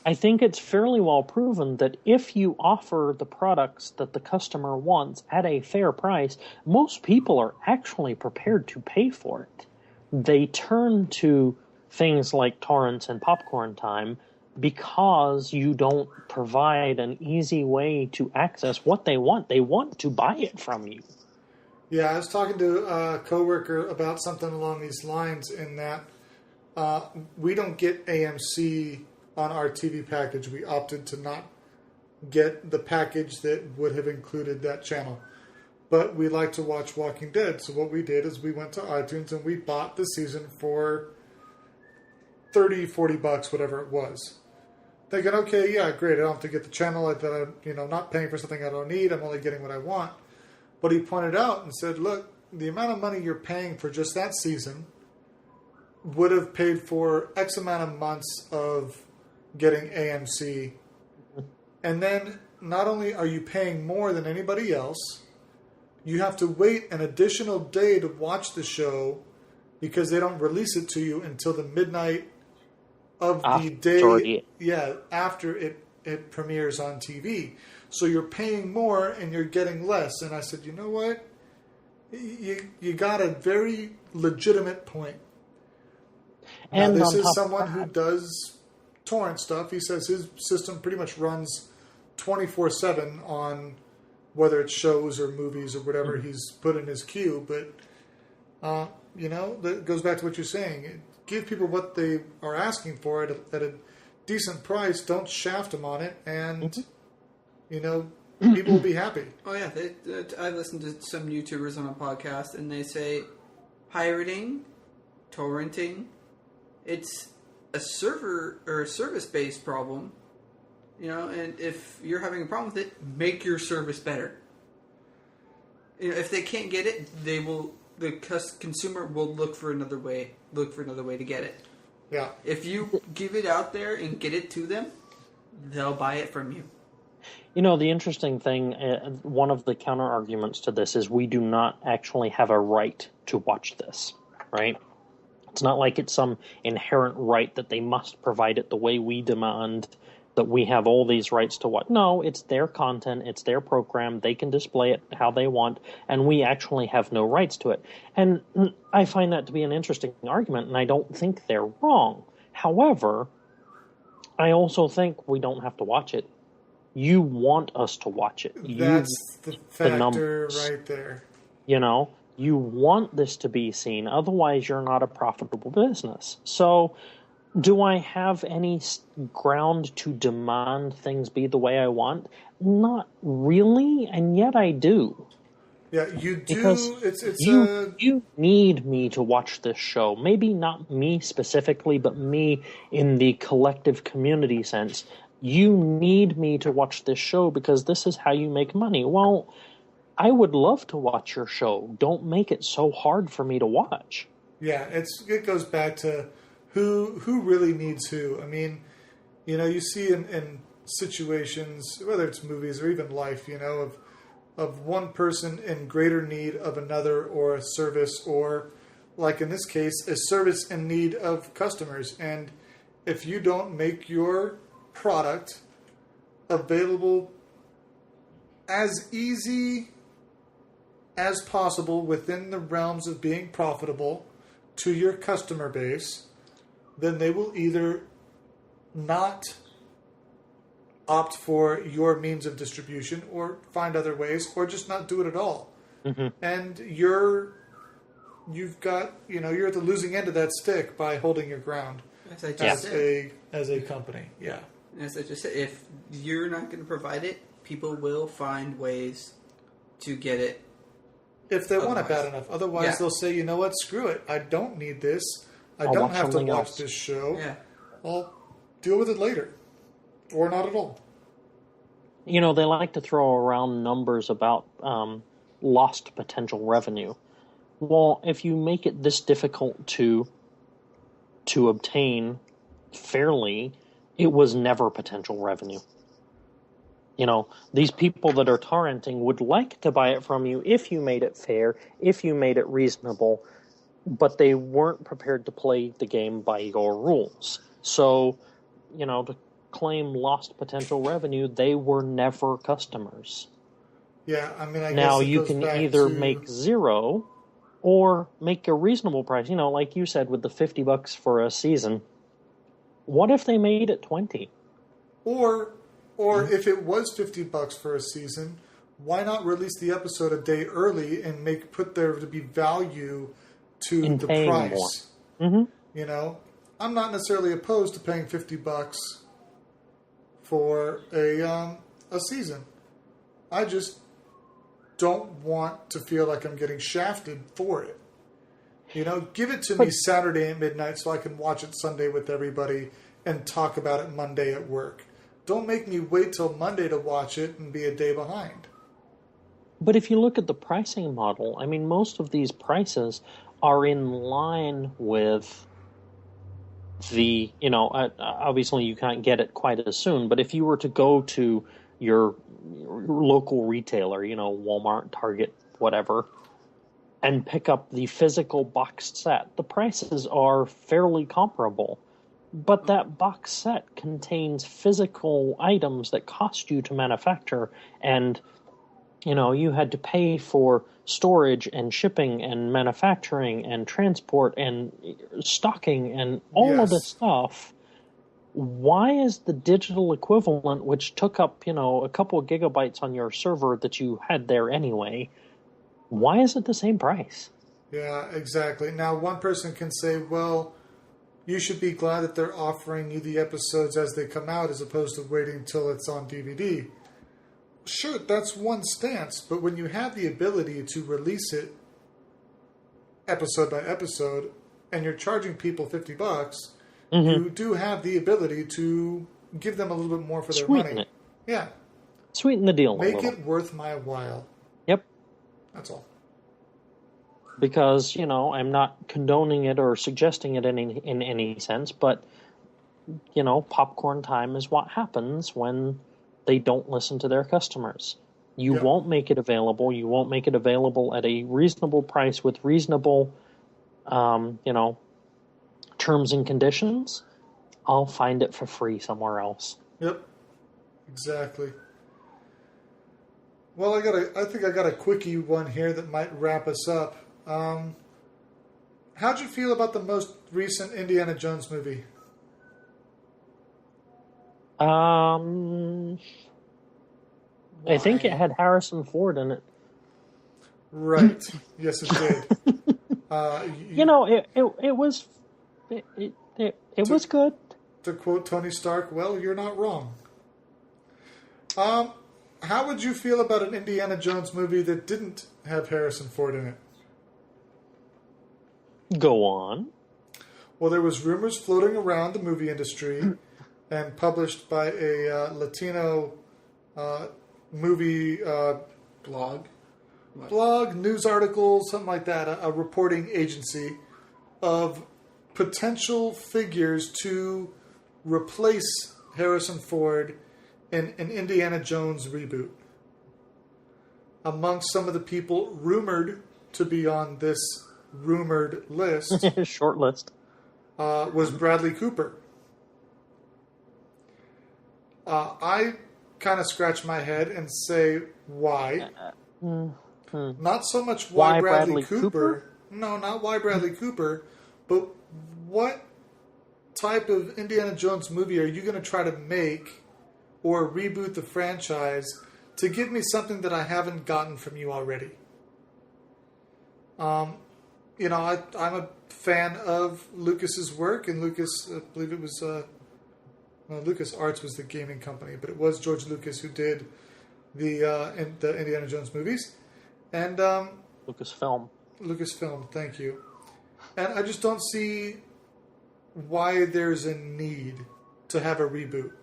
I think it's fairly well proven that if you offer the products that the customer wants at a fair price, most people are actually prepared to pay for it. They turn to things like torrents and Popcorn Time because you don't provide an easy way to access what they want. They want to buy it from you. Yeah, I was talking to a coworker about something along these lines, in that we don't get AMC on our TV package. We opted to not get the package that would have included that channel. But we like to watch Walking Dead. So what we did is we went to iTunes and we bought the season for $30-$40, whatever it was. Thinking, okay, yeah, great. I don't have to get the channel that I'm not paying for something I don't need. I'm only getting what I want. But he pointed out and said, look, the amount of money you're paying for just that season would have paid for X amount of months of getting AMC. And then not only are you paying more than anybody else, you have to wait an additional day to watch the show because they don't release it to you until the midnight of the day. Yeah, after it premieres on TV. So you're paying more and you're getting less. And I said, you know what? You got a very legitimate point. Now, And this on is top someone of who that, does torrent stuff. He says his system pretty much runs 24/7 on whether it's shows or movies or whatever he's put in his queue. But, that goes back to what you're saying. Give people what they are asking for at a decent price. Don't shaft them on it. And, people will be happy. Oh, yeah. I've listened to some YouTubers on a podcast, and they say pirating, torrenting, it's a server or a service-based problem. And if you're having a problem with it, make your service better. If they can't get it, the consumer will look for another way to get it. Yeah. If you give it out there and get it to them, they'll buy it from you. The interesting thing, one of the counter arguments to this is we do not actually have a right to watch this, right? It's not like it's some inherent right that they must provide it the way we demand, that we have all these rights to watch. No, it's their content, it's their program, they can display it how they want, and we actually have no rights to it. And I find that to be an interesting argument, and I don't think they're wrong. However, I also think we don't have to watch it. You want us to watch it. That's the factor right there. You want this to be seen, otherwise you're not a profitable business. So, do I have any ground to demand things be the way I want? Not really, and yet I do. Yeah, you do. Because you need me to watch this show. Maybe not me specifically, but me in the collective community sense. You need me to watch this show because this is how you make money. Well, I would love to watch your show. Don't make it so hard for me to watch. Yeah, it goes back to who really needs who. I mean, you see in situations, whether it's movies or even life, of one person in greater need of another, or a service, or like in this case, a service in need of customers. And if you don't make your product available as easy as possible within the realms of being profitable to your customer base, then they will either not opt for your means of distribution or find other ways, or just not do it at all. Mm-hmm. And you're at the losing end of that stick by holding your ground as a company. Yeah. As I just said, if you're not going to provide it, people will find ways to get it. If they want it bad enough. Otherwise, they'll say, you know what, screw it. I don't need this. I don't have to watch this show. Yeah. I'll deal with it later. Or not at all. They like to throw around numbers about lost potential revenue. Well, if you make it this difficult to obtain fairly, it was never potential revenue. These people that are torrenting would like to buy it from you if you made it fair, if you made it reasonable, but they weren't prepared to play the game by your rules. So, to claim lost potential revenue, they were never customers. Yeah, I mean, I guess now you can either make zero or make a reasonable price. Like you said, with the $50 for a season. What if they made it 20? Or if it was $50 for a season, why not release the episode a day early and put there to be value to the price? Mm-hmm. I'm not necessarily opposed to paying $50 for a season. I just don't want to feel like I'm getting shafted for it. Give it to me Saturday at midnight so I can watch it Sunday with everybody and talk about it Monday at work. Don't make me wait till Monday to watch it and be a day behind. But if you look at the pricing model, I mean, most of these prices are in line with the, obviously you can't get it quite as soon, but if you were to go to your local retailer, Walmart, Target, whatever, and pick up the physical boxed set, the prices are fairly comparable. But that box set contains physical items that cost you to manufacture, and You had to pay for storage and shipping and manufacturing and transport and stocking and all of this stuff. Why is the digital equivalent, which took up, a couple of gigabytes on your server that you had there anyway, why is it the same price? Yeah, exactly. Now, one person can say, well, you should be glad that they're offering you the episodes as they come out as opposed to waiting till it's on DVD. Sure, that's one stance, but when you have the ability to release it episode by episode and you're charging people $50, you do have the ability to give them a little bit more for their Sweeten money. it. Yeah. Sweeten the deal a little. Make it worth my while. Yep. That's all. Because, I'm not condoning it or suggesting it in any sense, but, popcorn time is what happens when they don't listen to their customers. You won't make it available. You won't make it available at a reasonable price with reasonable, terms and conditions. I'll find it for free somewhere else. Yep. Exactly. Well, I think I got a quickie one here that might wrap us up. How'd you feel about the most recent Indiana Jones movie? I think it had Harrison Ford in it. Right. Yes, it did. It was good. To quote Tony Stark, well, you're not wrong. How would you feel about an Indiana Jones movie that didn't have Harrison Ford in it? Go on. Well, there was rumors floating around the movie industry and published by a Latino movie blog, news article, something like that, a reporting agency of potential figures to replace Harrison Ford in an Indiana Jones reboot. Amongst some of the people rumored to be on this rumored list, short list, was Bradley Cooper. I kind of scratch my head and say, why? Not so much why Bradley Cooper. No, not why Bradley Cooper, but what type of Indiana Jones movie are you going to try to make or reboot the franchise to give me something that I haven't gotten from you already? I'm a fan of Lucas's work, and Lucas, I believe it was, Lucas Arts was the gaming company, but it was George Lucas who did the Indiana Jones movies, and Lucasfilm, thank you. And I just don't see why there's a need to have a reboot.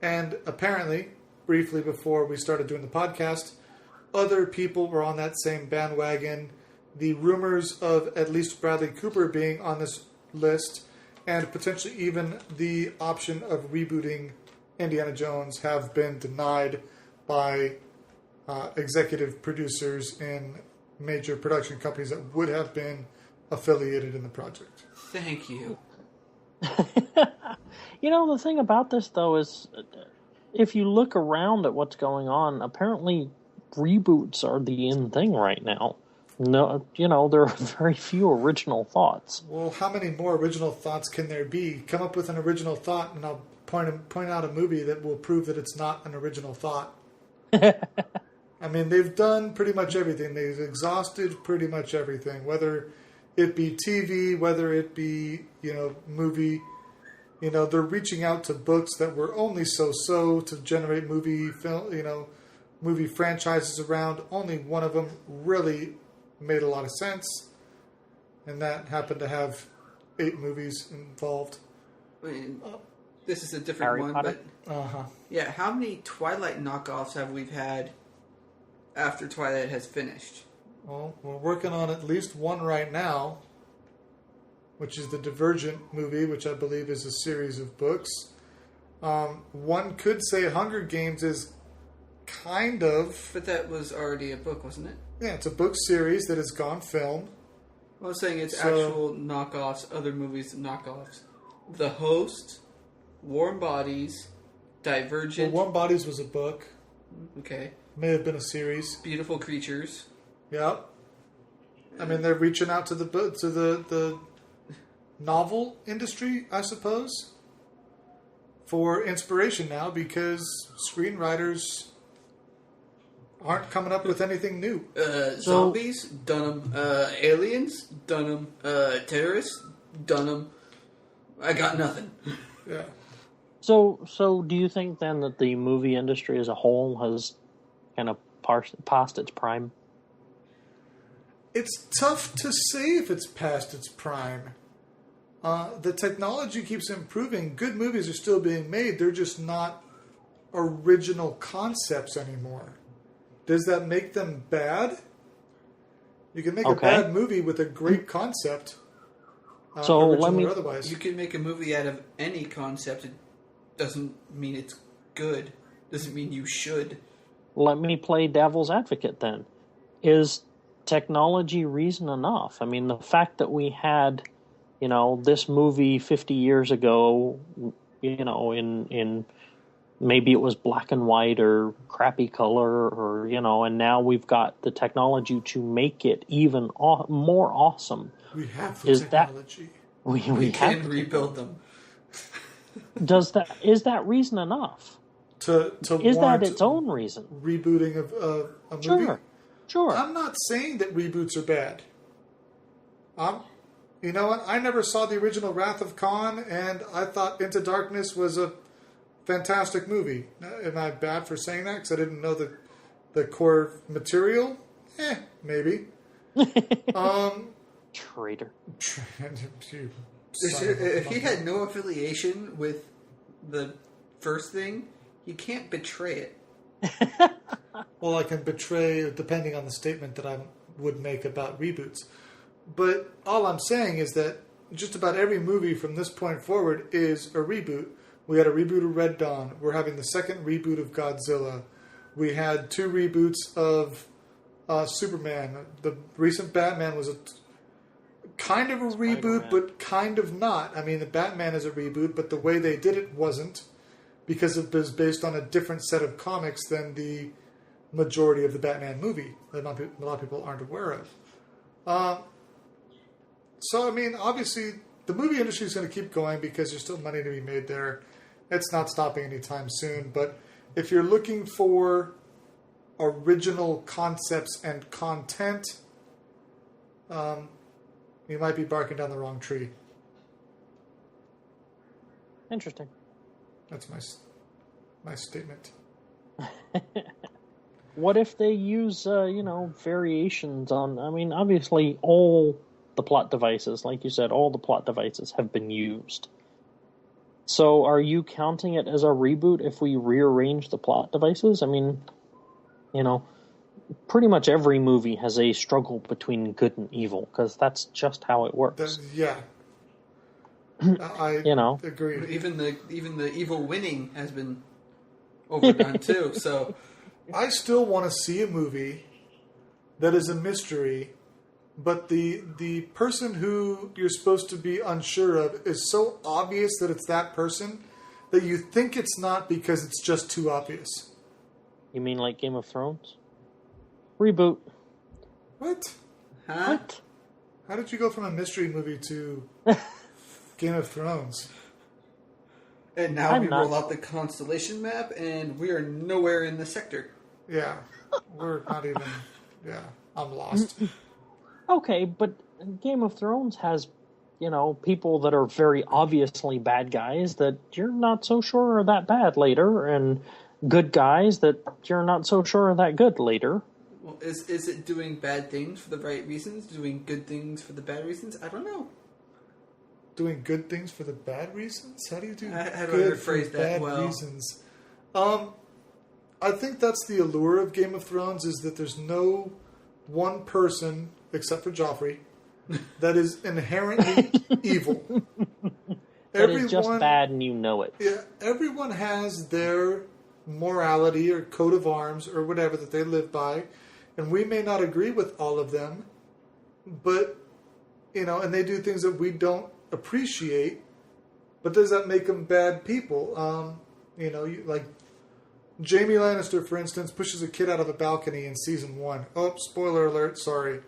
And apparently, briefly before we started doing the podcast, other people were on that same bandwagon. The rumors of at least Bradley Cooper being on this list and potentially even the option of rebooting Indiana Jones have been denied by executive producers in major production companies that would have been affiliated in the project. Thank you. The thing about this, though, is if you look around at what's going on, apparently reboots are the in thing right now. No, there are very few original thoughts. Well, how many more original thoughts can there be? Come up with an original thought, and I'll point out a movie that will prove that it's not an original thought. I mean, they've done pretty much everything. They've exhausted pretty much everything, whether it be TV, whether it be, movie. They're reaching out to books that were only so-so to generate movie franchises around. Only one of them really made a lot of sense, and that happened to have 8 movies involved. I mean, this is a different Harry one, Potter? but yeah, how many Twilight knockoffs have we had after Twilight has finished? Well, we're working on at least one right now, which is the Divergent movie, which I believe is a series of books. One could say Hunger Games is kind of... But that was already a book, wasn't it? Yeah, it's a book series that has gone film. I was saying it's actual knockoffs, other movies knockoffs. The Host, Warm Bodies, Divergent. Well, Warm Bodies was a book. Okay. May have been a series. Beautiful Creatures. Yep. I mean, they're reaching out to the novel industry, I suppose, for inspiration now, because screenwriters aren't coming up with anything new. Zombies, done 'em. Aliens, done 'em. Terrorists, done 'em. I got nothing. Yeah. So do you think then that the movie industry as a whole has kind of past its prime? It's tough to say if it's past its prime. The technology keeps improving. Good movies are still being made. They're just not original concepts anymore. Does that make them bad? You can make a bad movie with a great concept. So let me. Or otherwise. You can make a movie out of any concept. It doesn't mean it's good. Doesn't mean you should. Let me play devil's advocate then. Is technology reason enough? I mean, the fact that we had, this movie 50 years ago, in maybe it was black and white or crappy color, or and now we've got the technology to make it even more awesome. We have the technology. We can rebuild them. Is that reason enough? Is that its own reason? Rebooting of a movie? Sure. I'm not saying that reboots are bad. You know what? I never saw the original Wrath of Khan, and I thought Into Darkness was a fantastic movie. Am I bad for saying that because I didn't know the core material? Maybe. Traitor. If he had no affiliation with the first thing, he can't betray it. Well, I can betray depending on the statement that I would make about reboots. But all I'm saying is that just about every movie from this point forward is a reboot. We had a reboot of Red Dawn. We're having the second reboot of Godzilla. We had 2 reboots of Superman. The recent Batman was a kind of a reboot, but kind of not. I mean, the Batman is a reboot, but the way they did it wasn't, because it was based on a different set of comics than the majority of the Batman movie that a lot of people aren't aware of. So, I mean, obviously, the movie industry is going to keep going because there's still money to be made there. It's not stopping anytime soon. But if you're looking for original concepts and content, you might be barking down the wrong tree. Interesting. That's my statement. What if they use, variations on... I mean, obviously, all the plot devices, like you said, all the plot devices have been used. So are you counting it as a reboot if we rearrange the plot devices? I mean, pretty much every movie has a struggle between good and evil, because that's just how it works. Yeah. I agree. Even the evil winning has been overdone too. So I still want to see a movie that is a mystery, but the person who you're supposed to be unsure of is so obvious that it's that person that you think it's not because it's just too obvious. You mean like Game of Thrones? Reboot. What? Huh? What? How did you go from a mystery movie to Game of Thrones? And now we roll out the constellation map, and we are nowhere in the sector. Yeah. We're not even... Yeah. I'm lost. Okay, but Game of Thrones has, people that are very obviously bad guys that you're not so sure are that bad later, and good guys that you're not so sure are that good later. Well, is it doing bad things for the right reasons, doing good things for the bad reasons? I don't know. Doing good things for the bad reasons? How do you do how do good I rephrase for that bad well? reasons? I think that's the allure of Game of Thrones, is that there's no one person, except for Joffrey, that is inherently evil. That is just bad and you know it. Yeah, everyone has their morality or coat of arms or whatever that they live by, and we may not agree with all of them, but, and they do things that we don't appreciate, but does that make them bad people? Jaime Lannister, for instance, pushes a kid out of a balcony in Season 1. Oh, spoiler alert, sorry.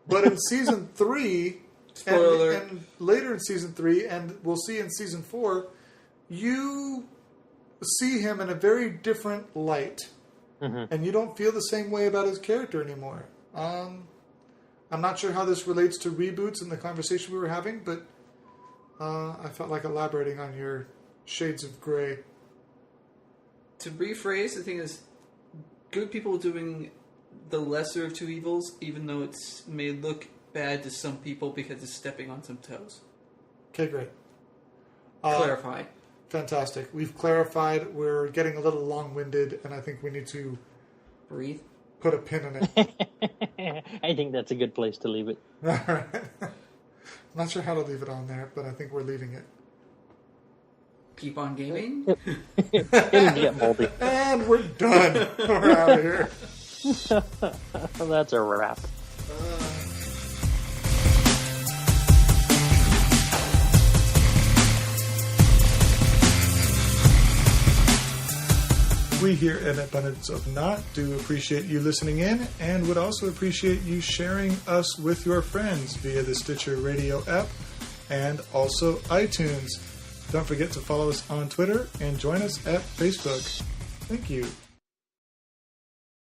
But in Season 3, and later in Season 3, and we'll see in Season 4, you see him in a very different light. Mm-hmm. And you don't feel the same way about his character anymore. I'm not sure how this relates to reboots and the conversation we were having, but I felt like elaborating on your shades of gray. To rephrase, the thing is, good people doing the lesser of two evils, even though it may look bad to some people because it's stepping on some toes. Okay, great. Clarify. Fantastic. We've clarified. We're getting a little long-winded, and I think we need to breathe. Put a pin in it. I think that's a good place to leave it. All right. I'm not sure how to leave it on there, but I think we're leaving it. Keep on gaming. It'll get moldy. And we're done. We're out of here. That's a wrap. We here at Abundance of Naught do appreciate you listening in and would also appreciate you sharing us with your friends via the Stitcher Radio app and also iTunes. Don't forget to follow us on Twitter and join us at Facebook. Thank you.